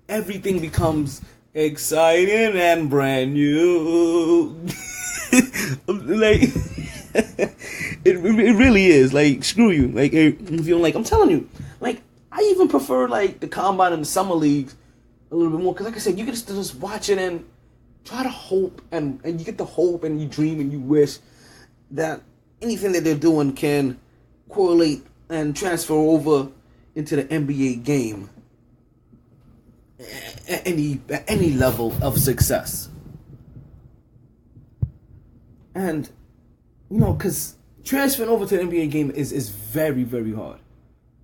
Everything becomes exciting and brand new. Like, it really is. Like, screw you. Like, if you don't like, I'm telling you. Like, I even prefer, like, the combine and the summer leagues a little bit more, because, like I said, you can just watch it and try to hope, and you get the hope, and you dream and you wish that anything that they're doing can correlate and transfer over into the NBA game at any level of success. And, you know, because transferring over to the NBA game is very, very hard.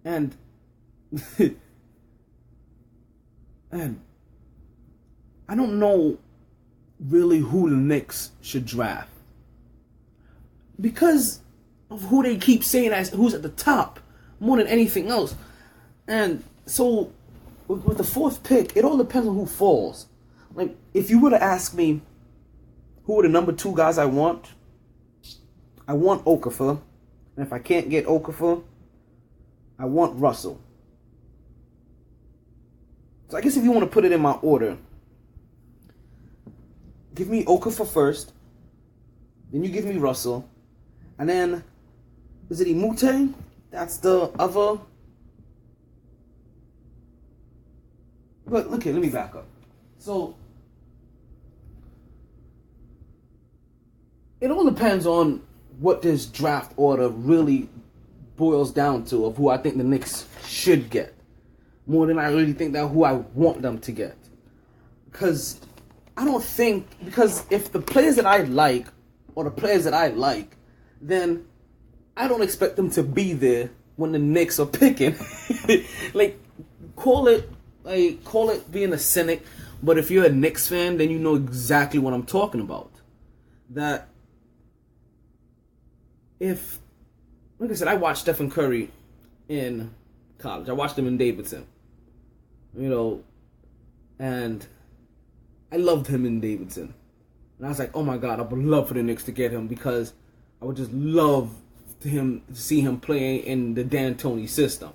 And and I don't know really who the Knicks should draft, because of who they keep saying as who's at the top more than anything else. And so with the fourth pick, it all depends on who falls. Like, if you were to ask me who are the number 2 guys I want Okafor. And if I can't get Okafor, I want Russell. So I guess if you want to put it in my order, give me Okafor first, then you give me Russell, and then Is it Imute? That's the other. But okay, let me back up. So it all depends on what this draft order really boils down to of who I think the Knicks should get, more than I really think that who I want them to get. Because if the players that I like or the players that I like, then I don't expect them to be there when the Knicks are picking. Like, call it being a cynic, but if you're a Knicks fan, then you know exactly what I'm talking about. That if, like I said, I watched Stephen Curry in college. I watched him in Davidson. And I loved him in Davidson. And I was like, oh my God, I would love for the Knicks to get him because I would just love to see him play in the D'Antoni system.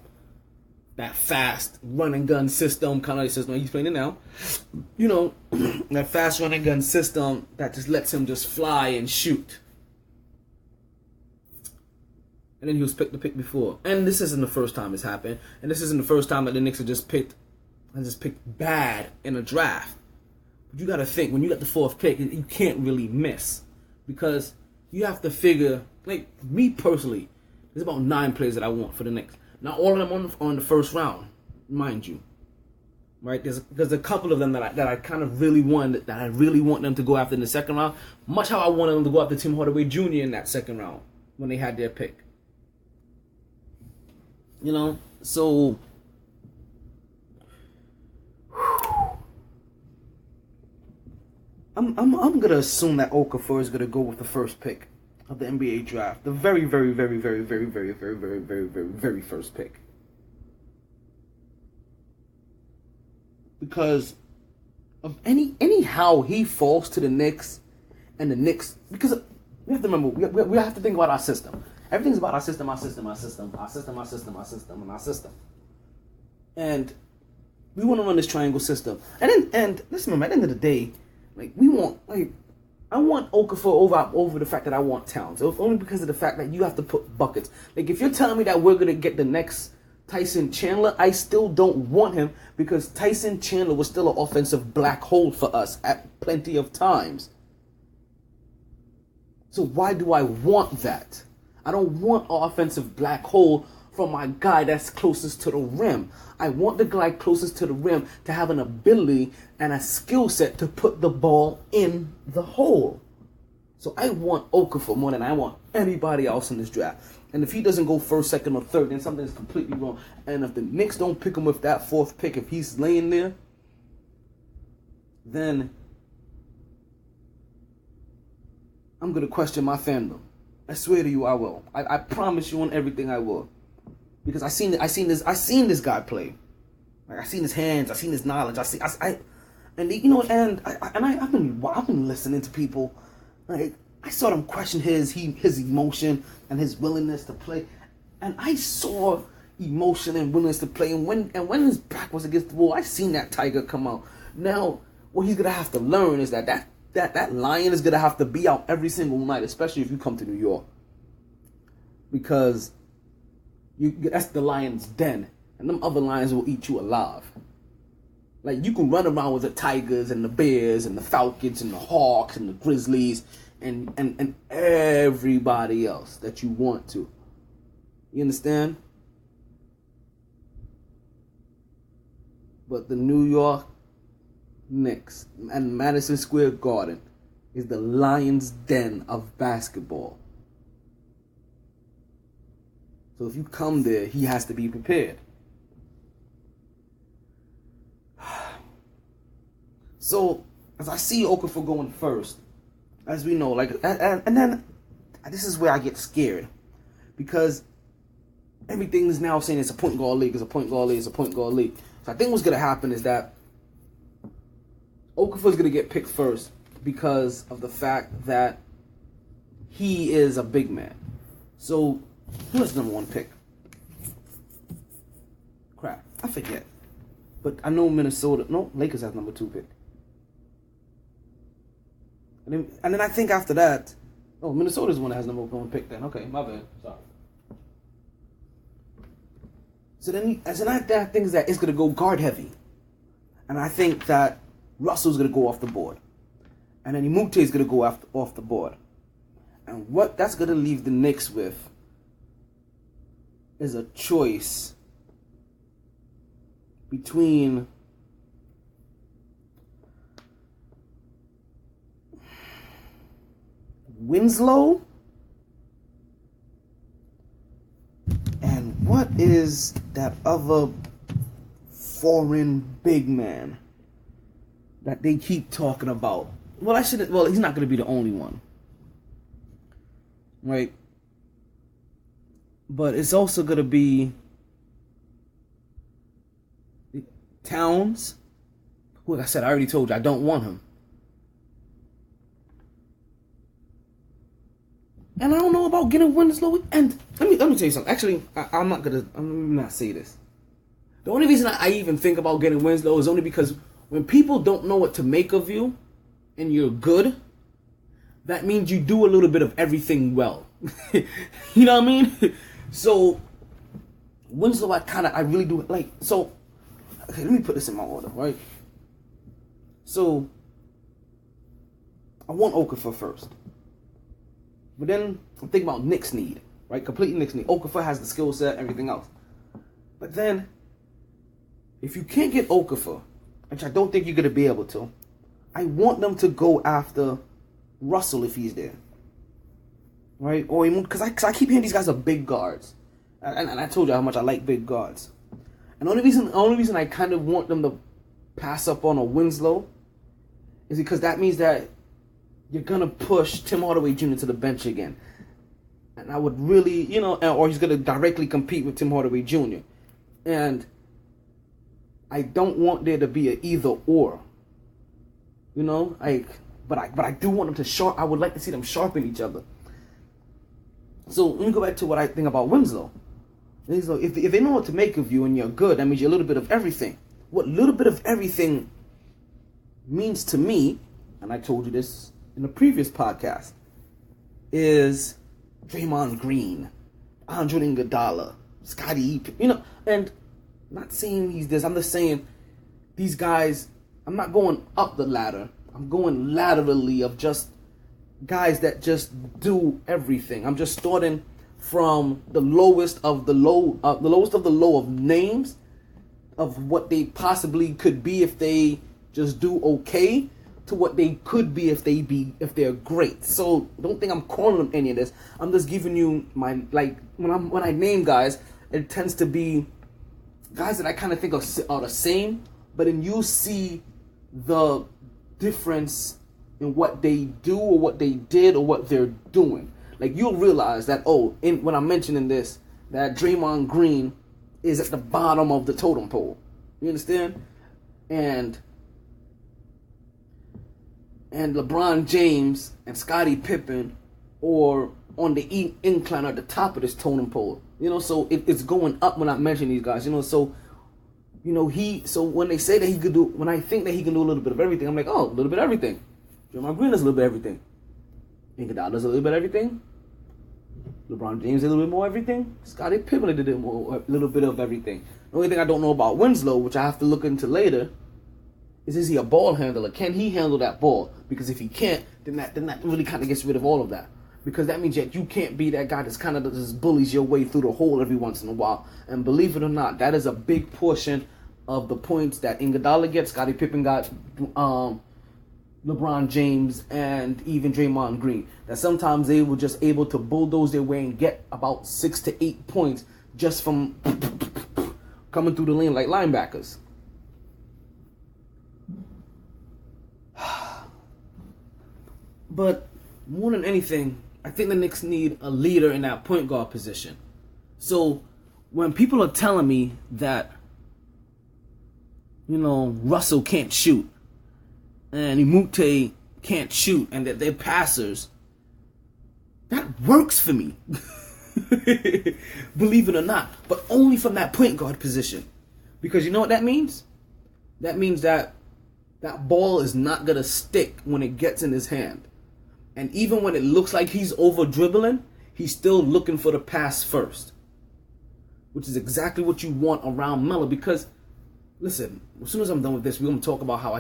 That fast run and gun system, kind of system he's playing in now. That fast run and gun system that just lets him just fly and shoot. And then he was picked the pick before. And this isn't the first time it's happened. And this isn't the first time that the Knicks have just picked bad in a draft. But you got to think, when you got the fourth pick, you can't really miss. Because you have to figure, like me personally, there's about 9 players that I want for the Knicks. Not all of them on the first round, mind you. Right? There's a couple of them that I kind of really want, that I really want them to go after in the second round. Much how I wanted them to go after Tim Hardaway Jr. in that second round when they had their pick. So I'm gonna assume that Okafor is gonna go with the first pick of the NBA draft, the very, very, very, very, very, very, very, very, very, very, very first pick, because of anyhow he falls to the Knicks, and the Knicks, because we have to remember we have to think about our system. Everything's about our system, our system, our system, our system, our system, our system, and our system. And we want to run this triangle system. And listen, remember, at the end of the day, I want Okafor over the fact that I want Towns. Only because of the fact that you have to put buckets. Like, if you're telling me that we're gonna get the next Tyson Chandler, I still don't want him, because Tyson Chandler was still an offensive black hole for us at plenty of times. So why do I want that? I don't want an offensive black hole from my guy that's closest to the rim. I want the guy closest to the rim to have an ability and a skill set to put the ball in the hole. So I want Okafor more than I want anybody else in this draft. And if he doesn't go first, second, or third, then something's completely wrong. And if the Knicks don't pick him with that fourth pick, if he's laying there, then I'm going to question my fandom. I swear to you, I will. I promise you on everything, I will, because I seen this guy play. Like, I seen his hands, I seen his knowledge, I've been listening to people. Like, I saw them question his emotion and his willingness to play, and I saw emotion and willingness to play. And when his back was against the wall, I seen that tiger come out. Now, what he's gonna have to learn is that lion is going to have to be out every single night, especially if you come to New York. Because that's the lion's den. And them other lions will eat you alive. Like, you can run around with the tigers and the bears and the falcons and the hawks and the grizzlies and everybody else that you want to. You understand? But the New York Knicks and Madison Square Garden is the lion's den of basketball. So if you come there, he has to be prepared. So as I see Okafor going first, as we know, and then this is where I get scared, because everything is now saying it's a point guard league, it's a point guard league, it's a point guard league. So I think what's gonna happen is that Okafor's going to get picked first because of the fact that he is a big man. So, who is the number 1 pick? Crap, I forget. But I know Lakers have number 2 pick. And then I think after that, Minnesota's the one that has number 1 pick then. Okay, my bad. Sorry. So then, as an actor, I think that it's going to go guard heavy. And I think that Russell's going to go off the board. And then Imute is going to go off the board. And what that's going to leave the Knicks with is a choice between Winslow and what is that other foreign big man that they keep talking about? Well, he's not going to be the only one. Right? But it's also going to be Towns, who, like I said, I already told you, I don't want him. And I don't know about getting Winslow. And let me tell you something. Actually, I'm not say this. The only reason I even think about getting Winslow is only because when people don't know what to make of you, and you're good, that means you do a little bit of everything well. You know what I mean? So Winslow, I really do like. So okay, let me put this in my order, right? So I want Okafor first. But then I'm thinking about Knicks need, right? Complete Knicks need. Okafor has the skill set, everything else. But then, if you can't get Okafor, which I don't think you're going to be able to, I want them to go after Russell if he's there. Right? Or because I keep hearing these guys are big guards. And I told you how much I like big guards. And the only reason I kind of want them to pass up on a Winslow is because that means that you're going to push Tim Hardaway Jr. to the bench again. And I would really, or he's going to directly compete with Tim Hardaway Jr. And I don't want there to be an either or. But I do want them to I would like to see them sharpen each other. So let me go back to what I think about Winslow. Winslow, if they know what to make of you and you're good, that means you're a little bit of everything. What little bit of everything means to me, and I told you this in the previous podcast, is Draymond Green, Andre Iguodala, Scottie, and not saying he's this. I'm just saying these guys. I'm not going up the ladder. I'm going laterally of just guys that just do everything. I'm just starting from the lowest of the low, the lowest of the low of names of what they possibly could be if they just do okay, to what they could be if they're great. So don't think I'm calling them any of this. I'm just giving you my, like, when I name guys, it tends to be guys that I kind of think are the same, but then you see the difference in what they do or what they did or what they're doing. Like, you'll realize that, when I'm mentioning this, that Draymond Green is at the bottom of the totem pole. You understand? And LeBron James and Scottie Pippen or on the incline at the top of this totem pole. So it's going up when I mention these guys. So when they say that he could do, when I think that he can do a little bit of everything, I'm like, a little bit of everything. Draymond Green does a little bit of everything. Iguodala does a little bit of everything. LeBron James did a little bit more everything. Scottie Pippen did a little bit of everything. The only thing I don't know about Winslow, which I have to look into later, is he a ball handler? Can he handle that ball? Because if he can't, then that really kind of gets rid of all of that. Because that means that you can't be that guy that's kind of just bullies your way through the hole every once in a while. And believe it or not, that is a big portion of the points that Iguodala gets, Scottie Pippen got, LeBron James, and even Draymond Green. That sometimes they were just able to bulldoze their way and get about 6 to 8 points just from coming through the lane like linebackers. But more than anything, I think the Knicks need a leader in that point guard position. So when people are telling me that, Russell can't shoot and Imute can't shoot and that they're passers, that works for me. Believe it or not. But only from that point guard position. Because you know what that means? That means that that ball is not going to stick when it gets in his hand. And even when it looks like he's over dribbling, he's still looking for the pass first. which is exactly what you want around Melo. Because, listen, as soon as I'm done with this, we're going to talk about how I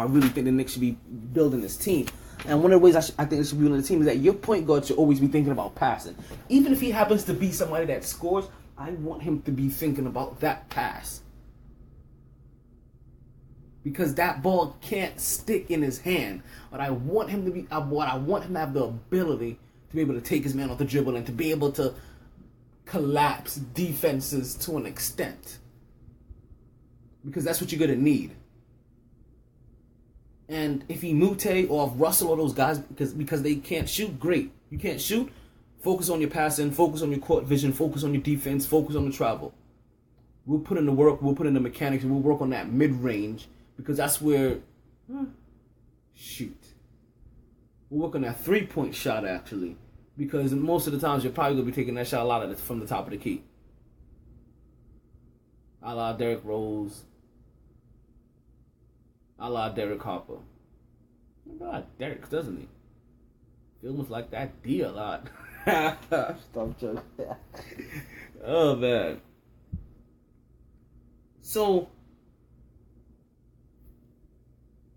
really think the Knicks should be building this team. And one of the ways I think it should be building the team is that your point guard should always be thinking about passing. Even if he happens to be somebody that scores, I want him to be thinking about that pass. Because that ball can't stick in his hand. But I want him to have the ability to be able to take his man off the dribble and to be able to collapse defenses to an extent. Because that's what you're going to need. And if Mute or if Russell or those guys, because they can't shoot, great. You can't shoot, focus on your passing, focus on your court vision, focus on your defense, focus on the travel. We'll put in the work, we'll put in the mechanics, and we'll work on that mid-range, because that's where, shoot. We'll work on that three-point shot, actually, because most of the times you're probably going to be taking that shot a lot from the top of the key. A la Derrick Rose. A la Derek Harper. God, Derek, doesn't he? Feels like that D a lot. Stop joking. Oh, man. So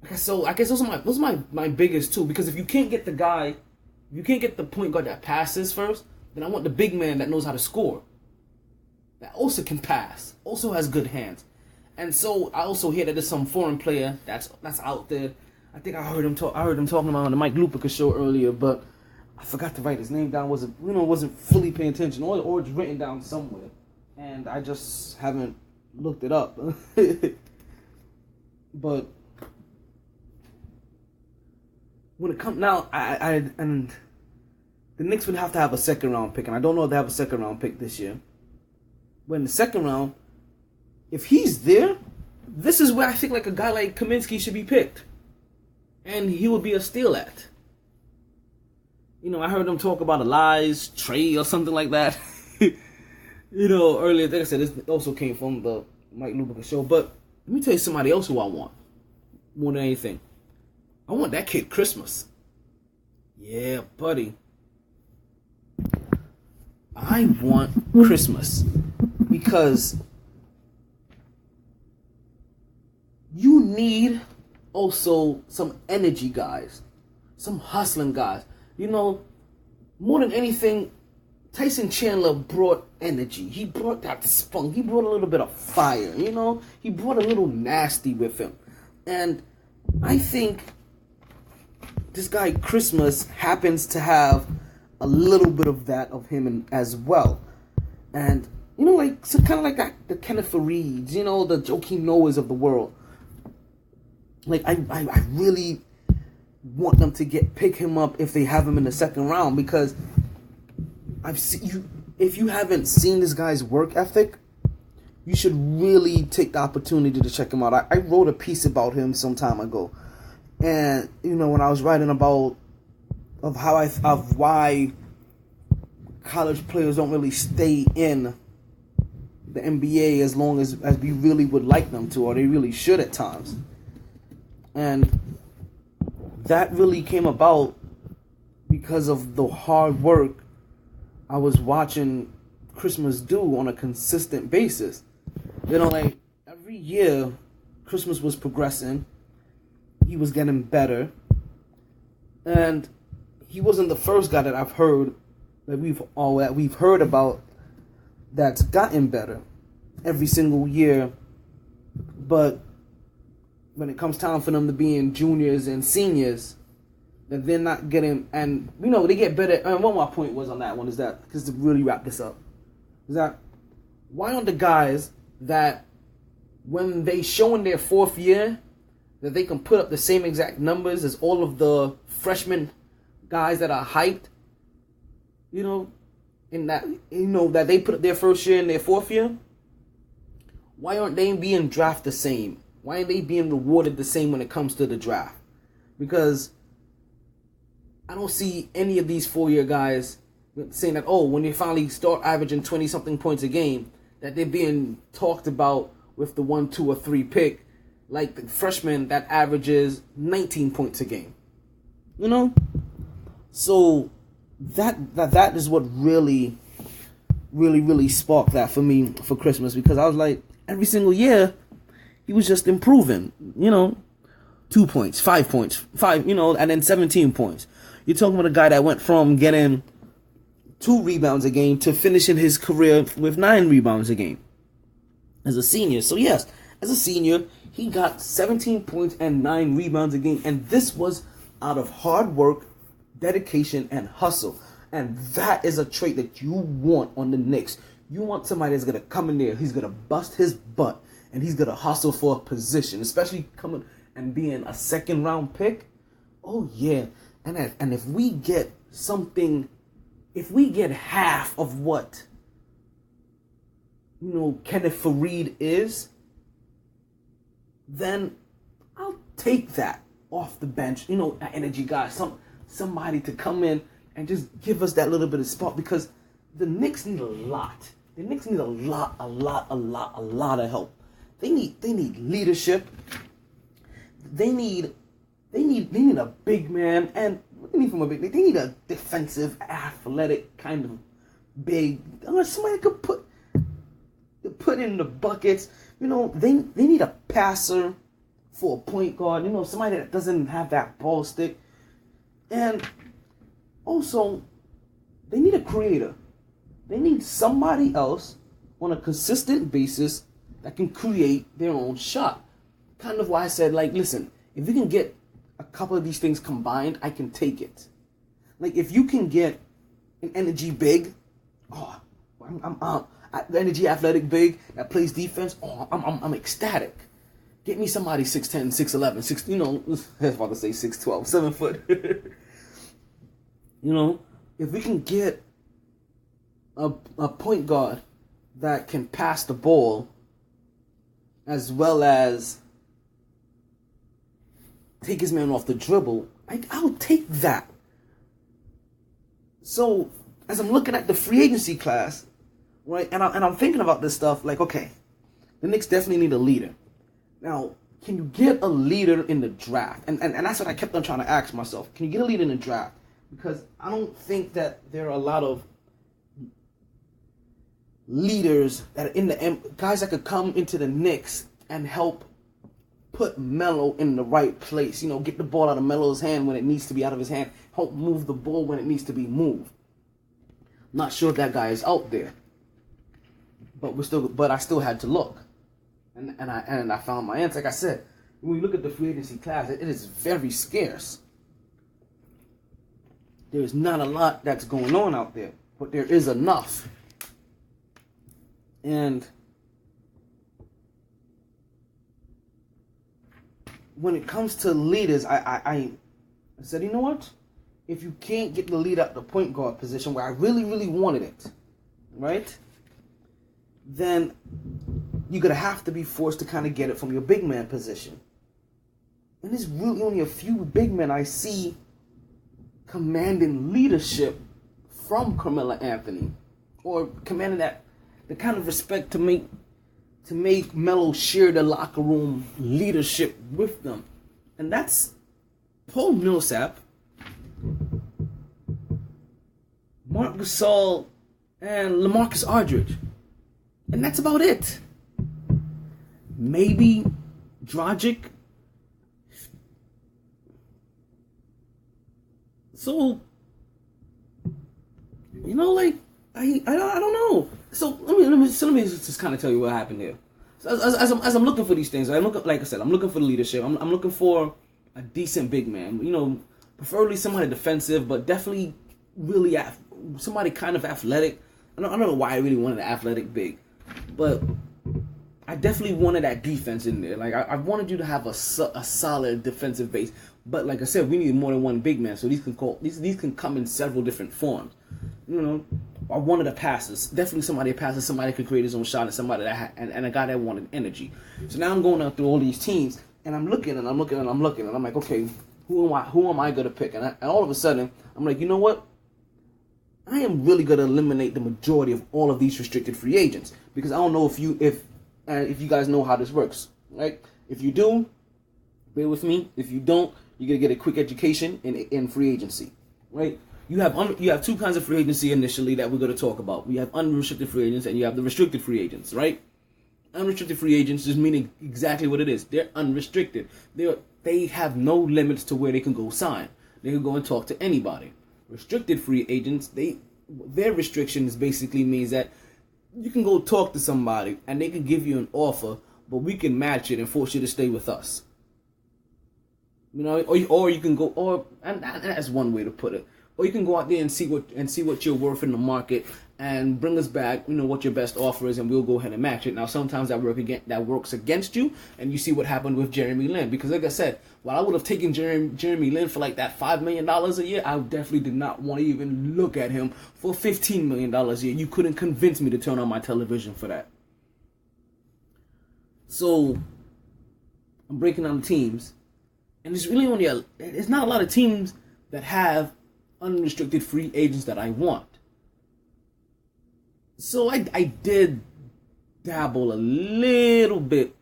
I guess those are my biggest two. Because if you can't get the point guard that passes first, then I want the big man that knows how to score. That also can pass. Also has good hands. And so I also hear that there's some foreign player that's out there. I think I heard him talking about on the Mike Lupica show earlier, but I forgot to write his name down. Wasn't fully paying attention, or it's written down somewhere, and I just haven't looked it up. But when it comes now, and the Knicks would have to have a second round pick, and I don't know if they have a second round pick this year. But in the second round, if he's there, this is where I think like a guy like Kaminsky should be picked. And he would be a steal at. I heard him talk about Elias, Trey, or something like that. Earlier, like I said, this also came from the Mike Lupica show. But let me tell you somebody else who I want. More than anything. I want that kid Christmas. Yeah, buddy. I want Christmas. Because you need also some energy guys, some hustling guys. More than anything, Tyson Chandler brought energy. He brought that spunk. He brought a little bit of fire, He brought a little nasty with him. And I think this guy Christmas happens to have a little bit of that of him as well. And, kind of like that, the Kenneth Farieds, the Joakim Noahs of the world. Like, I really want them to pick him up if they have him in the second round, because if you haven't seen this guy's work ethic, you should really take the opportunity to check him out. I wrote a piece about him some time ago, and when I was writing about why college players don't really stay in the NBA as long as we really would like them to, or they really should at times. And that really came about because of the hard work I was watching Christmas do on a consistent basis. Like every year, Christmas was progressing. He was getting better. And he wasn't the first guy that I've heard that we've heard about that's gotten better every single year. But when it comes time for them to be in juniors and seniors, that they're not getting, and they get better. And one more point was on that one is that, because to really wrap this up, is that why aren't the guys that when they show in their fourth year that they can put up the same exact numbers as all of the freshman guys that are hyped, in that that they put up their first year and their fourth year? Why aren't they being drafted the same? Why aren't they being rewarded the same when it comes to the draft? Because I don't see any of these 4-year guys saying that, when they finally start averaging 20-something points a game, that they're being talked about with the 1, 2, or 3 pick, like the freshman that averages 19 points a game. So that is what really really sparked that for me for Christmas, because I was like, every single year, he was just improving, 2 points, 5 points, and then 17 points. You're talking about a guy that went from getting 2 rebounds a game to finishing his career with 9 rebounds a game as a senior. So yes, as a senior, he got 17 points and 9 rebounds a game. And this was out of hard work, dedication, and hustle. And that is a trait that you want on the Knicks. You want somebody that's going to come in there, he's going to bust his butt, and he's going to hustle for a position, especially coming and being a second round pick. Oh yeah. And if we get something, if we get half of what, Kenneth Faried is, then I'll take that off the bench. An energy guy, somebody to come in and just give us that little bit of spot, because the Knicks need a lot. The Knicks need a lot of help. They need leadership. They need a big man, and what do they need from a big? They need a defensive, athletic kind of big. Somebody could put in the buckets. They need a passer for a point guard. Somebody that doesn't have that ball stick, and also they need a creator. They need somebody else on a consistent basis that can create their own shot. Kind of why I said, listen, if you can get a couple of these things combined, I can take it. If you can get an energy big, I'm energy athletic big that plays defense, I'm ecstatic. Get me somebody 6'10", 6'11", 6, I was about to say 6'12", 7 foot. If we can get a point guard that can pass the ball as well as take his man off the dribble, I'll take that. So as I'm looking at the free agency class, right, and I'm thinking about this stuff, okay, the Knicks definitely need a leader. Now, can you get a leader in the draft? And that's what I kept on trying to ask myself. Can you get a leader in the draft? Because I don't think that there are a lot of leaders that are in the guys that could come into the Knicks and help put Melo in the right place. Get the ball out of Melo's hand when it needs to be out of his hand. Help move the ball when it needs to be moved. Not sure if that guy is out there, but I still had to look, and I found my answer. Like I said, when we look at the free agency class, it is very scarce. There is not a lot that's going on out there, but there is enough. And when it comes to leaders, I said, you know what? If you can't get the lead at the point guard position where I really wanted it, right? Then you're going to have to be forced to kind of get it from your big man position. And there's really only a few big men I see commanding leadership from Carmelo Anthony, or commanding the kind of respect to make Melo share the locker room leadership with them. And that's Paul Millsap, Marc Gasol, and LaMarcus Aldridge. And that's about it. Maybe Dragic. So, I don't know. So let me just kind of tell you what happened here. So as I'm looking for these things, like I said, I'm looking for the leadership. I'm looking for a decent big man. Preferably somebody defensive, but definitely really somebody kind of athletic. I don't know why I really wanted an athletic big, but I definitely wanted that defense in there. I wanted you to have a solid defensive base. But like I said, we need more than one big man, so these can come in several different forms. I wanted a passer, definitely somebody a passer, somebody that could create his own shot, and somebody that and a guy that wanted energy. So now I'm going out through all these teams, and I'm looking, and I'm like, okay, who am I gonna pick? And all of a sudden, I'm like, you know what? I am really gonna eliminate the majority of all of these restricted free agents, because I don't know if you guys know how this works, right? If you do, bear with me. If you don't, you're gonna get a quick education in free agency, right? you have two kinds of free agency initially that we're going to talk about. We have unrestricted free agents and you have the restricted free agents, right? Unrestricted free agents just meaning exactly what it is. They're unrestricted. They have no limits to where they can go sign. They can go and talk to anybody. Restricted free agents, their restrictions basically means that you can go talk to somebody and they can give you an offer, but we can match it and force you to stay with us. You know, or you can go, and that's one way to put it. Or you can go out there and see what you're worth in the market and bring us back, you know, what your best offer is, and we'll go ahead and match it. Now, sometimes that works against you, and you see what happened with Jeremy Lin. Because like I said, while I would have taken Jeremy Lin for like that $5 million a year, I definitely did not want to even look at him for $15 million a year. You couldn't convince me to turn on my television for that. So, I'm breaking down the teams, and there's not a lot of teams that have unrestricted free agents that I want. So I did dabble a little bit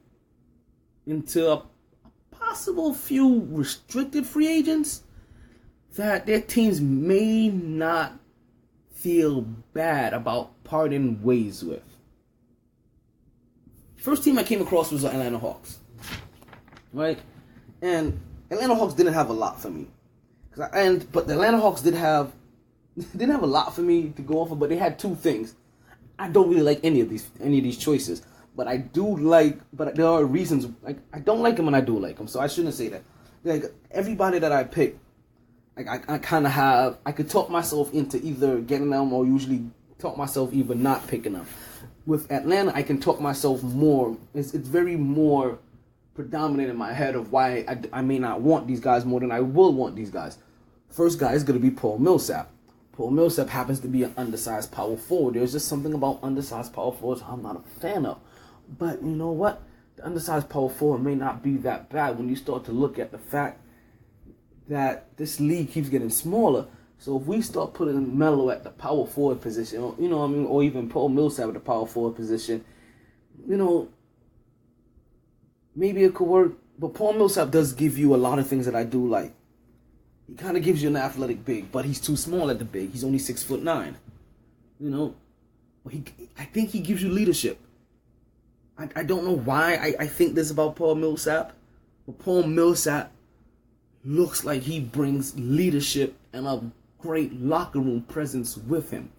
into a possible few restricted free agents that their teams may not feel bad about parting ways with. First team I came across was the Atlanta Hawks, right? And Atlanta Hawks didn't have a lot for me. But the Atlanta Hawks didn't have a lot for me to go off of, but they had two things. I don't really like any of these choices, but there are reasons. Like, I don't like them and I do like them, so I shouldn't say that. Like, everybody that I pick, I kind of I could talk myself into either getting them or usually talk myself either not picking them. With Atlanta, I can talk myself more. It's very more predominant in my head of why I may not want these guys more than I will want these guys. First guy is going to be Paul Millsap. Paul Millsap happens to be an undersized power forward. There's just something about undersized power forwards I'm not a fan of. But you know what? The undersized power forward may not be that bad when you start to look at the fact that this league keeps getting smaller. So if we start putting Melo at the power forward position, or even Paul Millsap at the power forward position, maybe it could work. But Paul Millsap does give you a lot of things that I do like. He kind of gives you an athletic big, but he's too small at the big. He's only 6'9". I think he gives you leadership. I don't know why I think this about Paul Millsap, but Paul Millsap looks like he brings leadership and a great locker room presence with him.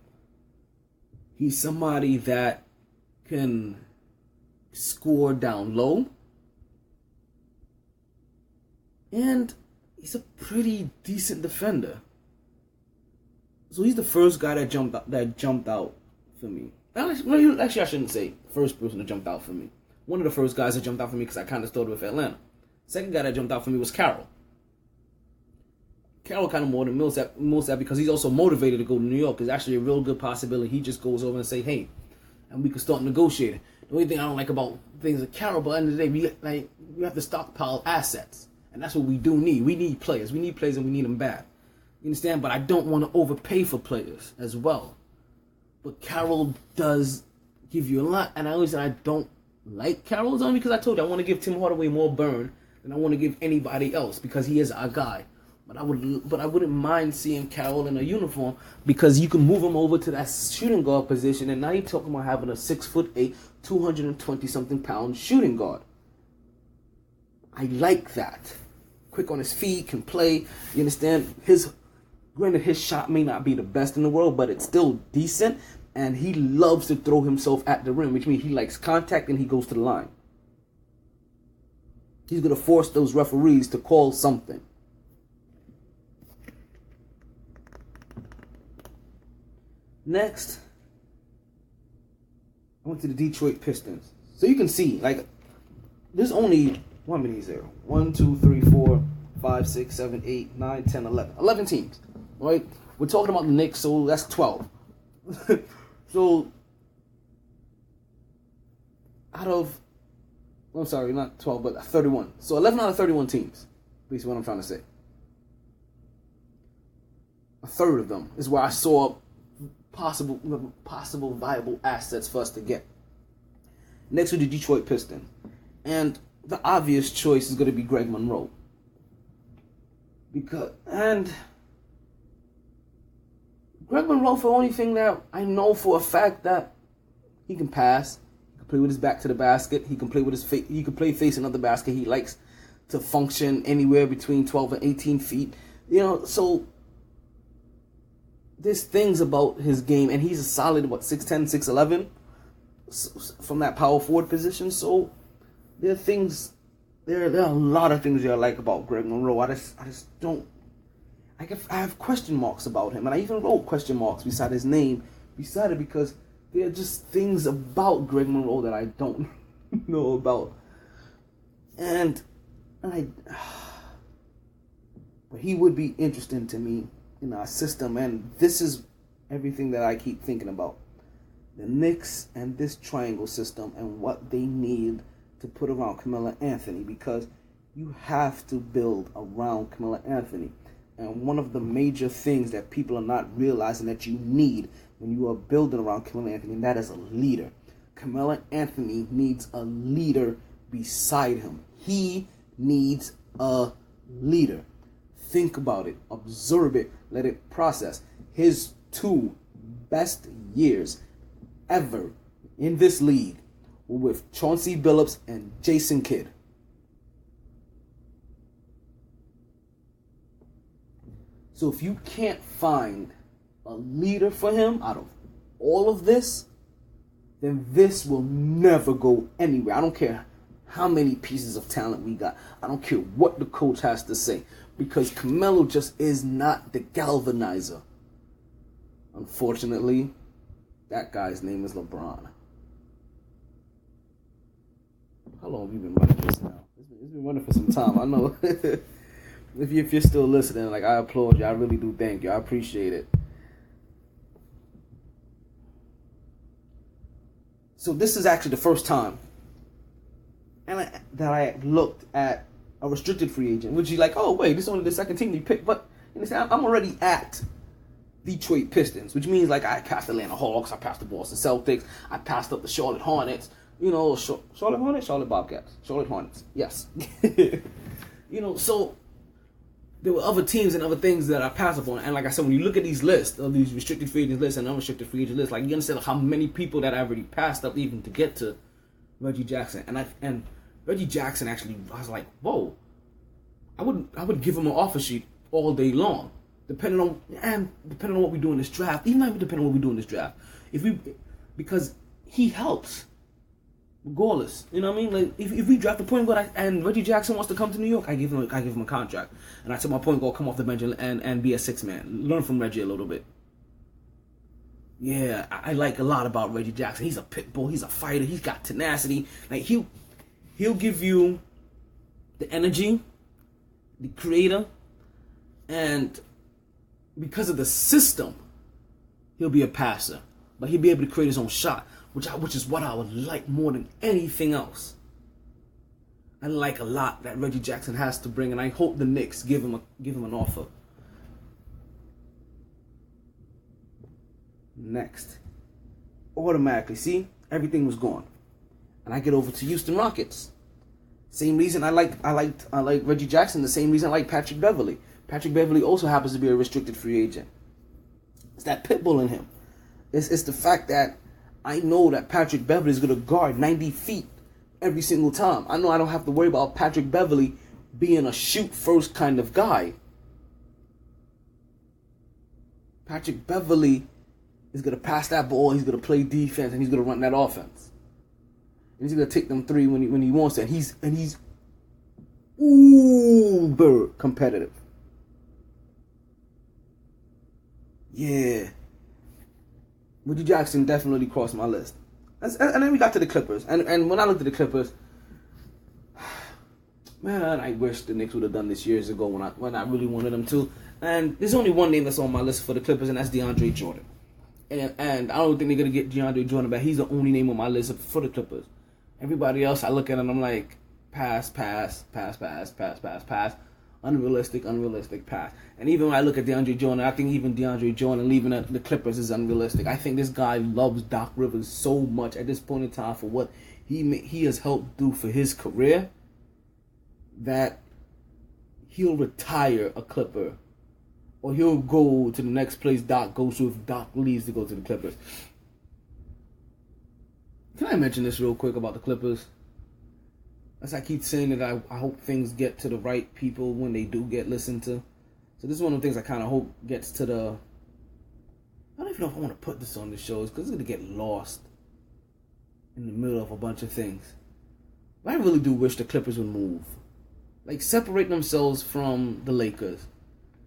He's somebody that can score down low, and he's a pretty decent defender. So he's the first guy that jumped out for me. Actually, I shouldn't say first person that jumped out for me. One of the first guys that jumped out for me because I kind of started with Atlanta. Second guy that jumped out for me was Carroll. Carroll kind of more than Millsap because he's also motivated to go to New York. It's actually a real good possibility. He just goes over and say, hey, and we can start negotiating. The only thing I don't like about things like Carroll, but at the end of the day, we have to stockpile assets. And that's what we do need. We need players. We need players and we need them bad. You understand? But I don't want to overpay for players as well. But Carroll does give you a lot. And I always say I don't like Carroll's only because I told you I want to give Tim Hardaway more burn than I want to give anybody else because he is our guy. But I wouldn't mind seeing Carroll in a uniform because you can move him over to that shooting guard position. And now you're talking about having a 6'8", 220-something pound shooting guard. I like that. Quick on his feet, can play. You understand? Granted, his shot may not be the best in the world, but it's still decent. And he loves to throw himself at the rim, which means he likes contact and he goes to the line. He's going to force those referees to call something. Next, I went to the Detroit Pistons. So you can see, there's only... how many is there? 1, 2, 3, 4, 5, 6, 7, 8, 9, 10, 11. 11 teams, right? We're talking about the Knicks, so that's 12. So, I'm sorry, not 12, but 31. So 11 out of 31 teams, basically what I'm trying to say. A third of them is where I saw possible viable assets for us to get. Next with the Detroit Pistons. And the obvious choice is going to be Greg Monroe. Greg Monroe, for the only thing that I know for a fact that he can pass, he can play with his back to the basket, he can play with his face, he can play facing of the basket. He likes to function anywhere between 12 and 18 feet. So there's things about his game, and he's a solid 6'10", 6'11", from that power forward position. So there are things. There are a lot of things that I like about Greg Monroe. I just don't. I have question marks about him, and I even wrote question marks beside his name, beside it, because there are just things about Greg Monroe that I don't know about, but he would be interesting to me in our system, and this is everything that I keep thinking about: the Knicks and this triangle system and what they need to put around Carmelo Anthony, because you have to build around Carmelo Anthony. And one of the major things that people are not realizing that you need when you are building around Carmelo Anthony, and that is a leader. Carmelo Anthony needs a leader beside him. He needs a leader. Think about it. Observe it. Let it process. His 2 best years ever in this league were with Chauncey Billups and Jason Kidd. So if you can't find a leader for him out of all of this, then this will never go anywhere. I don't care how many pieces of talent we got. I don't care what the coach has to say, because Carmelo just is not the galvanizer. Unfortunately, that guy's name is LeBron. How long have you been running this now? It's been running for some time. I know. If you're still listening, I applaud you. I really do thank you. I appreciate it. So this is actually the first time that I looked at a restricted free agent, which is oh wait, this is only the second team you picked, but I'm already at Detroit Pistons, which means I passed the Atlanta Hawks, I passed the Boston Celtics, I passed up the Charlotte Hornets, Charlotte Hornets, Charlotte Bobcats, Charlotte Hornets, yes. So there were other teams and other things that I passed upon, and like I said, when you look at these lists, of these restricted free agent lists and unrestricted free agent lists, you understand how many people that I already passed up even to get to Reggie Jackson, and Reggie Jackson actually, I was like, whoa, I would give him an offer sheet all day long, depending on what we do in this draft, even not depending on what we do in this draft, because he helps. Regardless, you know what I mean? If we draft a point guard and Reggie Jackson wants to come to New York, I give him a contract, and I tell my point guard come off the bench and be a 6-man. Learn from Reggie a little bit. Yeah, I like a lot about Reggie Jackson. He's a pit bull. He's a fighter. He's got tenacity. He'll give you the energy, the creator, and because of the system, he'll be a passer, but he'll be able to create his own shot. Which is what I would like more than anything else. I like a lot that Reggie Jackson has to bring, and I hope the Knicks give him an offer. Next, automatically, see, everything was gone, and I get over to Houston Rockets. Same reason I like Reggie Jackson. The same reason I like Patrick Beverley. Patrick Beverley also happens to be a restricted free agent. It's that pit bull in him. It's the fact that I know that Patrick Beverley is going to guard 90 feet every single time. I know I don't have to worry about Patrick Beverley being a shoot-first kind of guy. Patrick Beverley is going to pass that ball, he's going to play defense, and he's going to run that offense. And he's going to take them three when he wants it. And he's uber competitive. Yeah. Reggie Jackson definitely crossed my list. And then we got to the Clippers. And when I looked at the Clippers, man, I wish the Knicks would have done this years ago when I really wanted them to. And there's only one name that's on my list for the Clippers, and that's DeAndre Jordan. And I don't think they're going to get DeAndre Jordan back. He's the only name on my list for the Clippers. Everybody else, I look at and I'm like, pass. Unrealistic pass. And even when I look at DeAndre Jordan, I think even DeAndre Jordan leaving the Clippers is unrealistic. I think this guy loves Doc Rivers so much at this point in time for what he has helped do for his career that he'll retire a Clipper or he'll go to the next place Doc goes to if Doc leaves to go to the Clippers. Can I mention this real quick about the Clippers? As I keep saying that I hope things get to the right people when they do get listened to. So this is one of the things I kind of hope gets to the... I don't even know if I want to put this on the shows because it's going to get lost in the middle of a bunch of things. But I really do wish the Clippers would move. Like, separate themselves from the Lakers.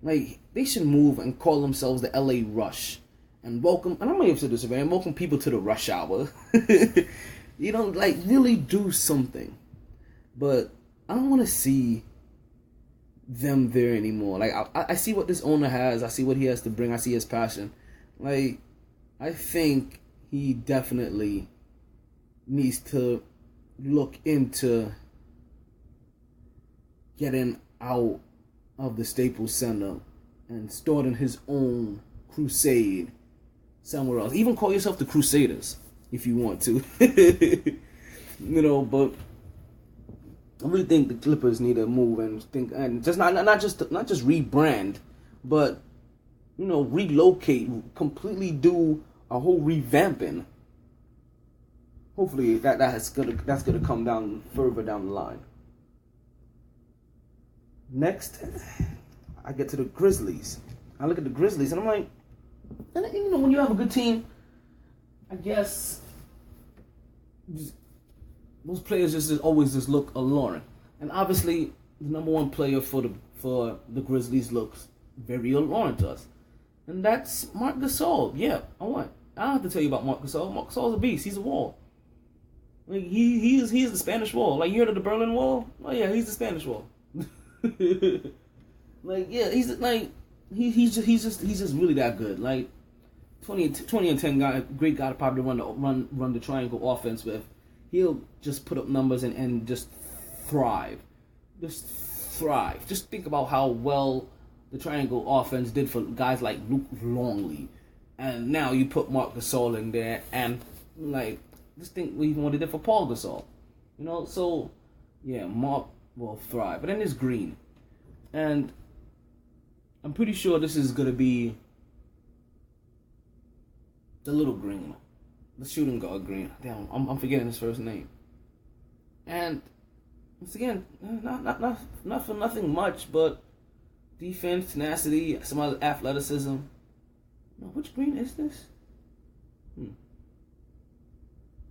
Like, they should move and call themselves the LA Rush. And welcome, and I might have said this already, and welcome people to the rush hour. You know, like, really do something. But I don't want to see them there anymore. Like, I see what this owner has. I see what he has to bring. I see his passion. Like, I think he definitely needs to look into getting out of the Staples Center and starting his own crusade somewhere else. Even call yourself the Crusaders if you want to. You know, but I really think the Clippers need to move and just not just rebrand, but you know, relocate, completely do a whole revamping. Hopefully that's gonna come down further down the line. Next, I get to the Grizzlies. I look at the Grizzlies and I'm like, and you know, when you have a good team, I guess those players just always look alluring. And obviously, the number one player for the Grizzlies looks very alluring to us, and that's Marc Gasol. Yeah, I don't have to tell you about Marc Gasol. Marc Gasol's a beast. He's a wall. Like he is the Spanish Wall. Like, you heard of the Berlin Wall? Oh yeah, he's the Spanish Wall. Like, yeah, he's just really that good. Like 20 and 10 guy, great guy to probably run the triangle offense with. He'll just put up numbers and just thrive. Just thrive. Just think about how well the triangle offense did for guys like Luke Longley. And now you put Marc Gasol in there and like just think even what he did for Paul Gasol. You know, so yeah, Marc will thrive. But then there's Green. And I'm pretty sure this is gonna be the little Green. The shooting guard Green. Damn, I'm forgetting his first name. And once again, not for nothing much, but defense, tenacity, some other athleticism. No, which Green is this?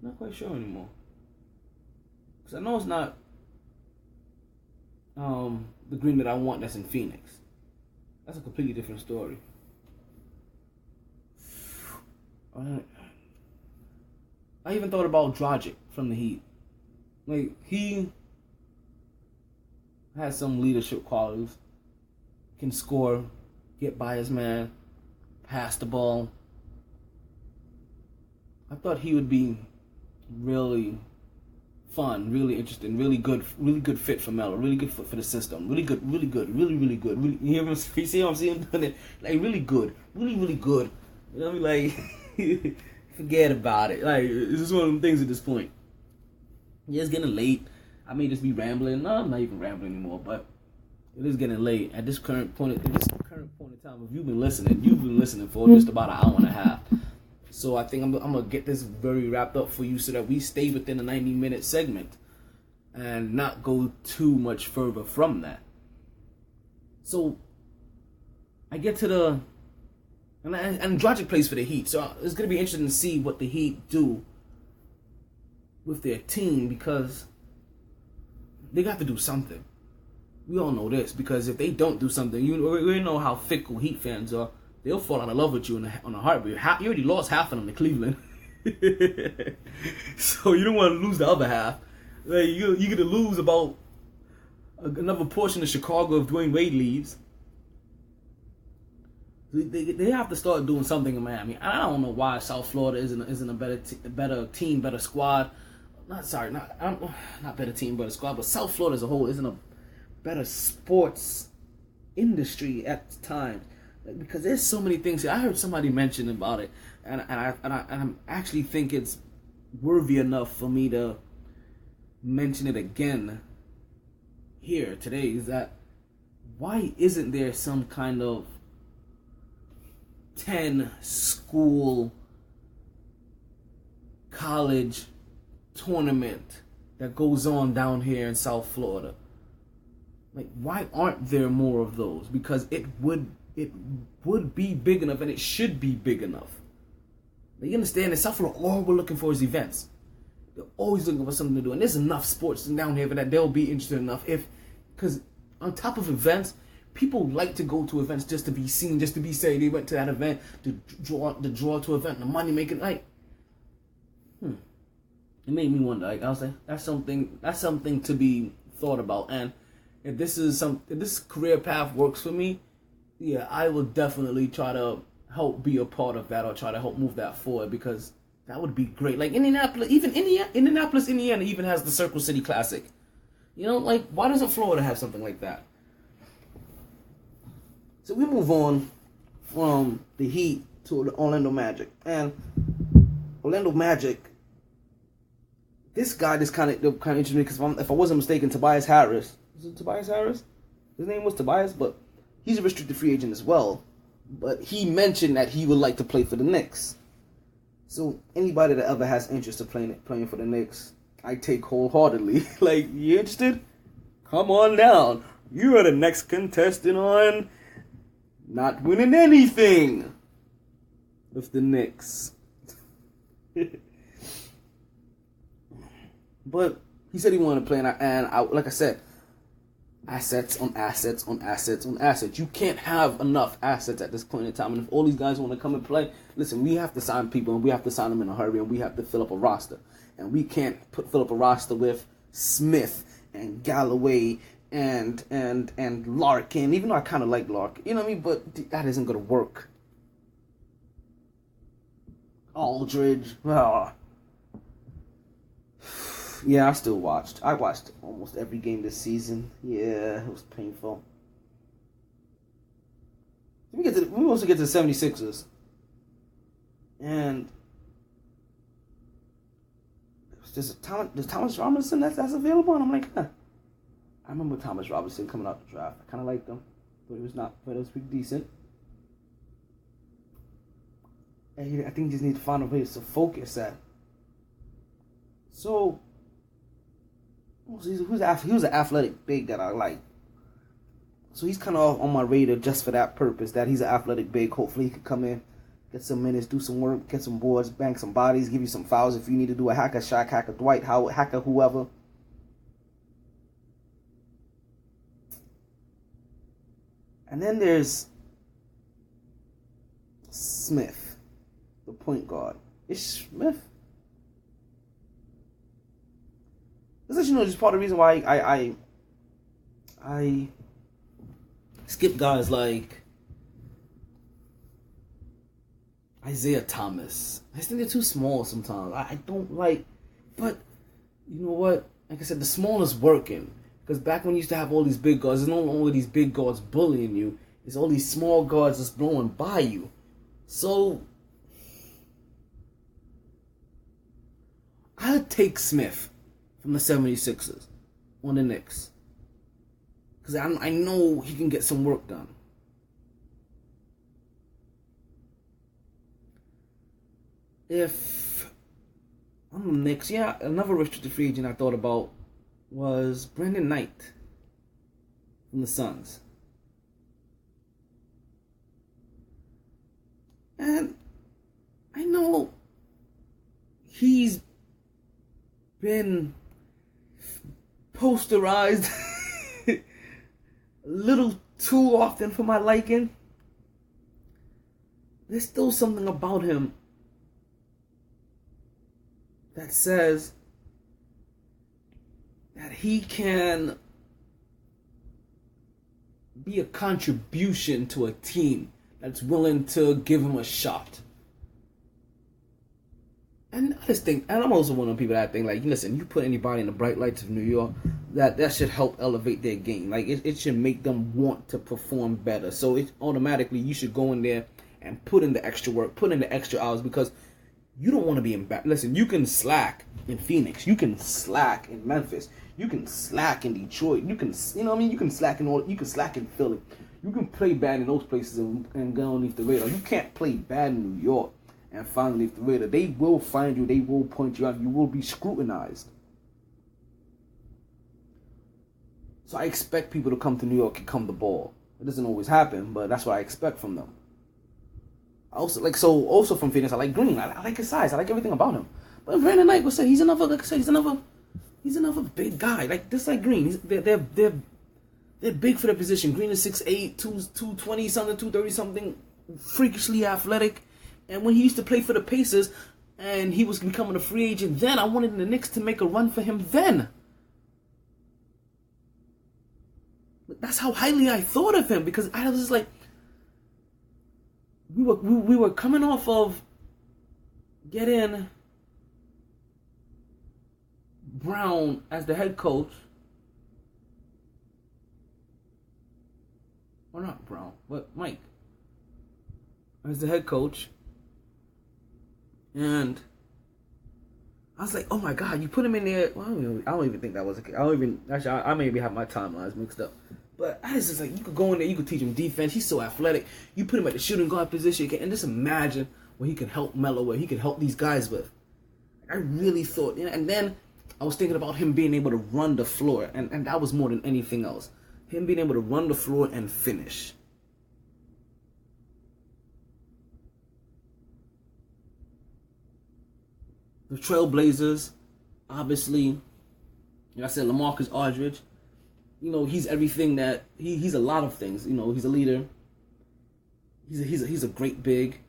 Not quite sure anymore. Because I know it's not the Green that I want that's in Phoenix. That's a completely different story. I even thought about Dragic from the Heat. Like, he has some leadership qualities. Can score, get by his man, pass the ball. I thought he would be really fun, really interesting, really good fit for Melo, really good fit for the system, really good. Really, you see how I'm seeing him doing it? Like, really good. You know what I mean? Like, forget about it. Like, it's just one of them things at this point. Yeah, it's getting late. I may just be rambling. No, I'm not even rambling anymore, but it is getting late. At this current point in time, if you've been listening for just about an hour and a half. So I think I'm going to get this very wrapped up for you so that we stay within the 90-minute segment and not go too much further from that. So I get to the... And Dragic plays for the Heat, so it's going to be interesting to see what the Heat do with their team, because they got to do something. We all know this, because if they don't do something, we know how fickle Heat fans are. They'll fall out of love with you on a heartbeat. You already lost half of them to Cleveland. So you don't want to lose the other half. Like, you're going to lose about another portion of Chicago if Dwayne Wade leaves. They have to start doing something in Miami. I don't know why South Florida isn't a better team, better squad. Not better team, better squad, but South Florida as a whole isn't a better sports industry at the time, because there's so many things. I heard somebody mention about it, and I actually think it's worthy enough for me to mention it again here today. Is that why isn't there some kind of 10 school college tournament that goes on down here in South Florida. Like, why aren't there more of those? Because it would be big enough, and it should be big enough. Now, you understand that South Florida, all we're looking for is events. They're always looking for something to do, and there's enough sports down here that they'll be interested enough. Because on top of events, people like to go to events just to be seen, just to be say they went to that event to draw to event, the money making. Like, it made me wonder. Like, I was like, that's something to be thought about. And if this career path works for me, yeah, I will definitely try to help be a part of that, or try to help move that forward, because that would be great. Like Indianapolis, Indiana even has the Circle City Classic. You know, like, why doesn't Florida have something like that? So we move on from the Heat to the Orlando Magic. And Orlando Magic, this guy is kind of interesting, because if I wasn't mistaken, Tobias Harris. Is it Tobias Harris? His name was Tobias, but he's a restricted free agent as well. But he mentioned that he would like to play for the Knicks. So anybody that ever has interest in playing for the Knicks, I take wholeheartedly. Like, you interested? Come on down. You are the next contestant on not winning anything with the Knicks. But he said he wanted to play, and I, like I said, assets on assets on assets on assets. You can't have enough assets at this point in time. And if all these guys want to come and play, listen, we have to sign people, and we have to sign them in a hurry, and we have to fill up a roster. And we can't fill up a roster with Smith and Galloway and Larkin, even though I kind of like Larkin. You know what I mean? But that isn't going to work. Aldridge. Yeah, I still watched. I watched almost every game this season. Yeah, it was painful. We also get to the 76ers. And there's Thomas Robinson that's available, and I'm like, I remember Thomas Robinson coming out the draft. I kind of liked him, but it was pretty decent. And I think he just need to find a place to focus at. So, he was an athletic big that I like. So he's kind of on my radar just for that purpose, that he's an athletic big. Hopefully he could come in, get some minutes, do some work, get some boards, bang some bodies, give you some fouls if you need to do a hacker, Shaq, hacker, Dwight, Howard, hacker, whoever. And then there's Smith, the point guard. Ish Smith. This is, just part of the reason why I skip guys like Isaiah Thomas. I think they're too small sometimes. I don't like, but you know what? Like I said, the small is working. Because back when you used to have all these big guards, there's no longer these big guards bullying you. It's all these small guards just blowing by you. So I'd take Smith from the 76ers on the Knicks. Because I know he can get some work done. If I'm the Knicks, yeah, another restricted free agent I thought about was Brandon Knight from the Suns. And I know he's been posterized a little too often for my liking. There's still something about him that says that he can be a contribution to a team that's willing to give him a shot. And I just think, and I'm also one of the people that think, like, listen, you put anybody in the bright lights of New York, that should help elevate their game. Like, it should make them want to perform better. So it automatically, you should go in there and put in the extra work, put in the extra hours, because you don't want to be embarrassed. Listen, you can slack in Phoenix, you can slack in Memphis, you can slack in Detroit, you can, you know what I mean? You can slack in Philly. You can play bad in those places and go underneath the radar. You can't play bad in New York and find underneath the radar. They will find you. They will point you out. You will be scrutinized. So I expect people to come to New York and come the ball. It doesn't always happen, but that's what I expect from them. Also from Phoenix, I like Green. I like his size. I like everything about him. But Brandon Knight was saying he's another big guy. Like just like Green. They're big for their position. Green is 6'8", 220 something, 230 something, freakishly athletic. And when he used to play for the Pacers and he was becoming a free agent, then I wanted the Knicks to make a run for him then. That's how highly I thought of him, because I was just like, we were coming off of getting Brown as the head coach. Or not Brown, but Mike as the head coach. And I was like, oh my God, you put him in there. Well, I don't even think that was a case. I maybe have my timelines mixed up. But I was just like, you could go in there, you could teach him defense. He's so athletic. You put him at the shooting guard position, and just imagine what he can help Melo, what he can help these guys with. I really thought, and then I was thinking about him being able to run the floor, and that was more than anything else. Him being able to run the floor and finish. The Trailblazers, obviously, like I said, LaMarcus Aldridge. He's everything that he's a lot of things. He's a leader. He's a great big.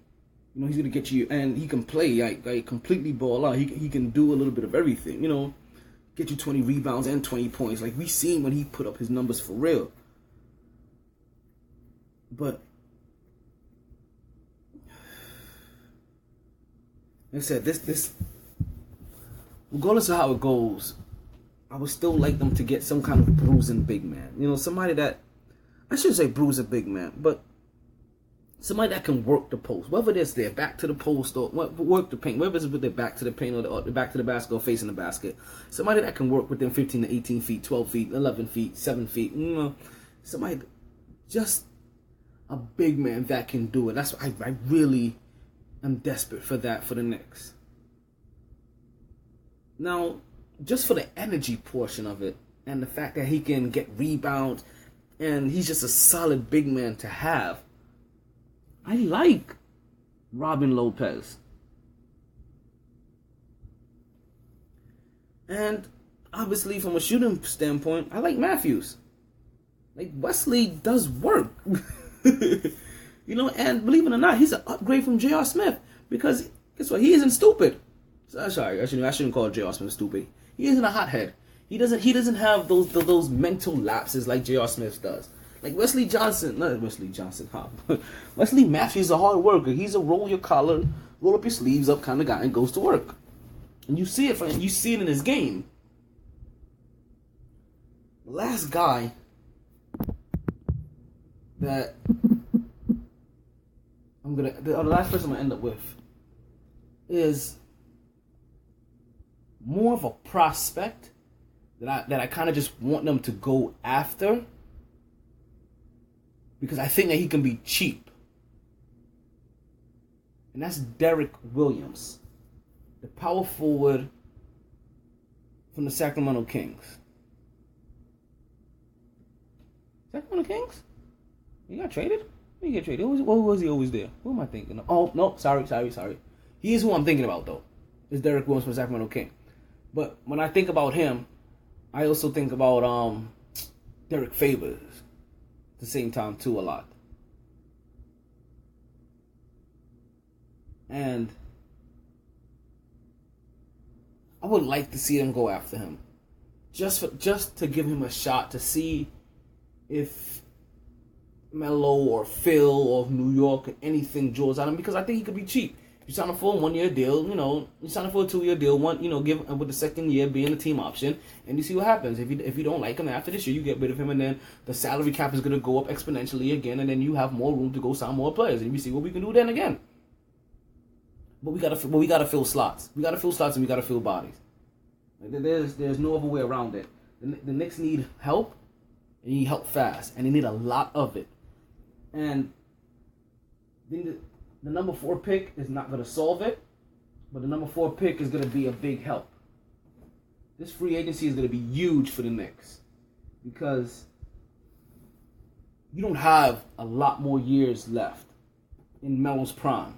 He's gonna get you, and he can play like completely ball out. He can do a little bit of everything. Get you 20 rebounds and 20 points. Like we seen when he put up his numbers for real. But like I said, this regardless of how it goes, I would still like them to get some kind of bruising big man. Somebody that, I shouldn't say bruising big man, but somebody that can work the post. Whether it's their back to the post or work the paint, whether it's with their back to the paint or the back to the basket or facing the basket. Somebody that can work within 15 to 18 feet, 12 feet, 11 feet, 7 feet. Somebody, just a big man that can do it. That's what I really am desperate for that for the Knicks. Now, just for the energy portion of it, and the fact that he can get rebounds, and he's just a solid big man to have, I like Robin Lopez. And obviously, from a shooting standpoint, I like Matthews. Like, Wesley does work. And believe it or not, he's an upgrade from J.R. Smith, because guess what? He isn't stupid. Sorry, I shouldn't call J.R. Smith stupid. He isn't a hothead. He doesn't have those mental lapses like J.R. Smith does. Like Wesley Matthews is a hard worker. He's a roll your collar, roll up your sleeves up kind of guy and goes to work. And you see it in his game. The last guy that the last person I'm gonna end up with is more of a prospect that I kind of just want them to go after, because I think that he can be cheap. And that's Derek Williams, the power forward from the Sacramento Kings. Sacramento Kings? He got traded? He got traded. Who was he always there? Who am I thinking of? Oh, no, sorry. He is who I'm thinking about, though. It's Derek Williams from Sacramento Kings. But when I think about him, I also think about Derek Favors at the same time too a lot. And I would like to see them go after him, just to give him a shot to see if Melo or Phil or New York or anything draws out him, because I think he could be cheap. You sign him for a 1 year deal, you sign him for a 2 year deal, give with the second year being a team option, and you see what happens. If you don't like him after this year, you get rid of him, and then the salary cap is gonna go up exponentially again, and then you have more room to go sign more players, and we see what we can do then again. But we gotta fill slots. We gotta fill slots, and we gotta fill bodies. There's no other way around it. The Knicks need help, and they need help fast, and they need a lot of it. And the number 4 pick is not going to solve it, but the number 4 pick is going to be a big help. This free agency is going to be huge for the Knicks because you don't have a lot more years left in Melo's prime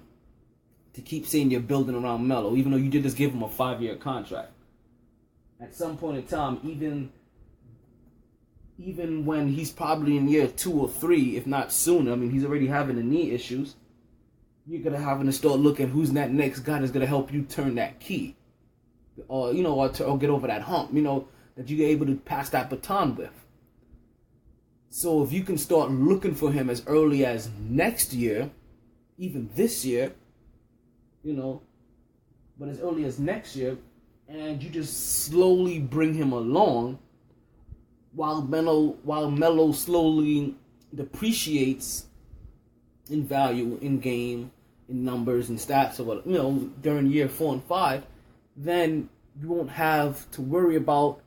to keep saying you're building around Melo, even though you did just give him a 5-year contract. At some point in time, even when he's probably in year 2 or 3, if not sooner, I mean, he's already having the knee issues, you're going to have to start looking who's that next guy that's going to help you turn that key. Or get over that hump, that you're able to pass that baton with. So if you can start looking for him as early as next year, even this year, but as early as next year, and you just slowly bring him along while Melo slowly depreciates in value, in game, in numbers and stats, or what, during year 4 and 5, then you won't have to worry about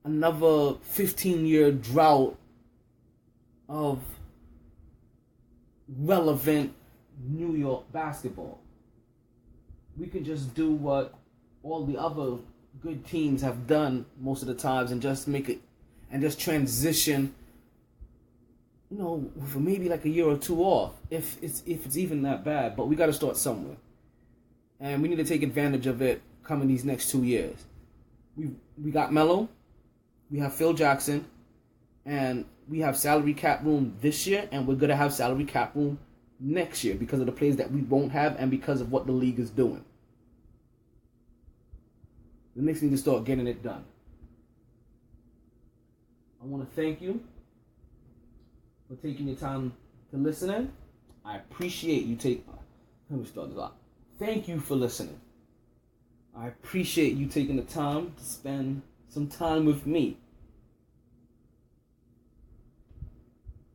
another 15-year drought of relevant New York basketball. We can just do what all the other good teams have done most of the times and just make it, and just transition, for maybe like a year or 2 off, if it's even that bad. But we got to start somewhere, and we need to take advantage of it coming these next 2 years. We got Melo, we have Phil Jackson, and we have salary cap room this year, and we're going to have salary cap room next year because of the players that we won't have and because of what the league is doing. The Knicks need to start getting it done. I want to thank you for taking your time to listen in. I appreciate you let me start this off. Thank you for listening. I appreciate you taking the time to spend some time with me.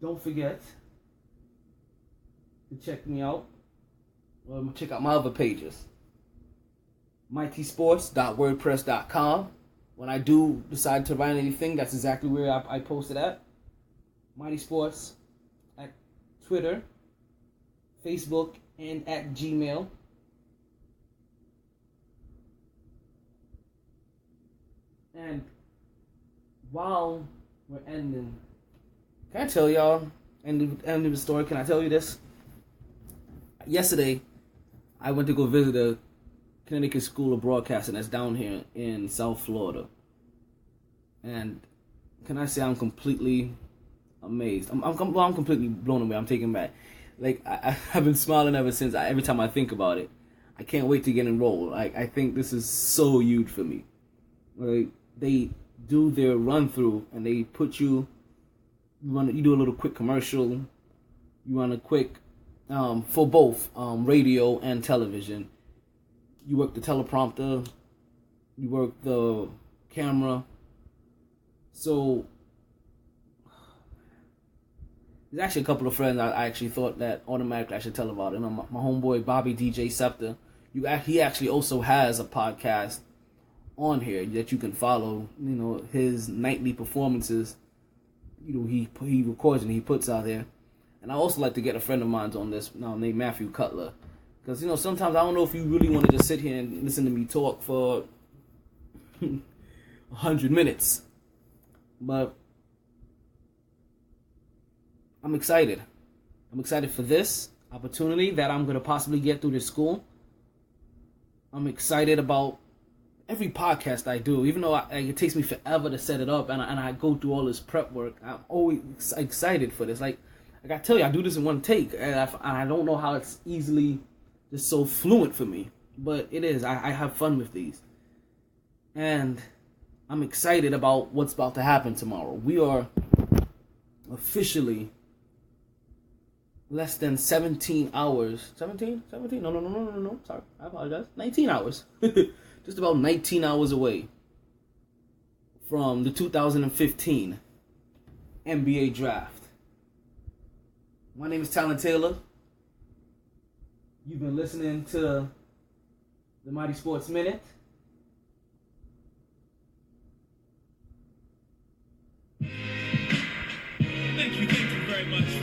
Don't forget to check me out. Check out my other pages. MightySports.wordpress.com. When I do decide to write anything, that's exactly where I post it at. Mighty Sports at Twitter, Facebook, and at Gmail. And while we're ending, can I tell y'all, end of the story, can I tell you this? Yesterday, I went to go visit a Connecticut School of Broadcasting that's down here in South Florida. And can I say I'm completely amazed. I'm completely blown away. I'm taken back. Like, I've been smiling ever since. Every time I think about it, I can't wait to get enrolled. Like, I think this is so huge for me. Like, they do their run through and they put you do a little quick commercial. You run a quick for both radio and television. You work the teleprompter. You work the camera. So there's actually a couple of friends I actually thought that automatically I should tell about it. My homeboy Bobby DJ Scepter. He actually also has a podcast on here that you can follow. His nightly performances. He records and he puts out there. And I also like to get a friend of mine on this now named Matthew Cutler. Because, sometimes I don't know if you really want to just sit here and listen to me talk for 100 minutes. But I'm excited. I'm excited for this opportunity that I'm going to possibly get through this school. I'm excited about every podcast I do, even though it takes me forever to set it up and I go through all this prep work. I'm always excited for this. Like I tell you, I do this in one take, and I don't know how it's easily just so fluent for me, but it is. I have fun with these, and I'm excited about what's about to happen tomorrow. We are officially less than 17 hours. 17? No. Sorry, I apologize. 19 hours. Just about 19 hours away from the 2015 NBA Draft. My name is Talon Taylor. You've been listening to the Mighty Sports Minute. Thank you very much.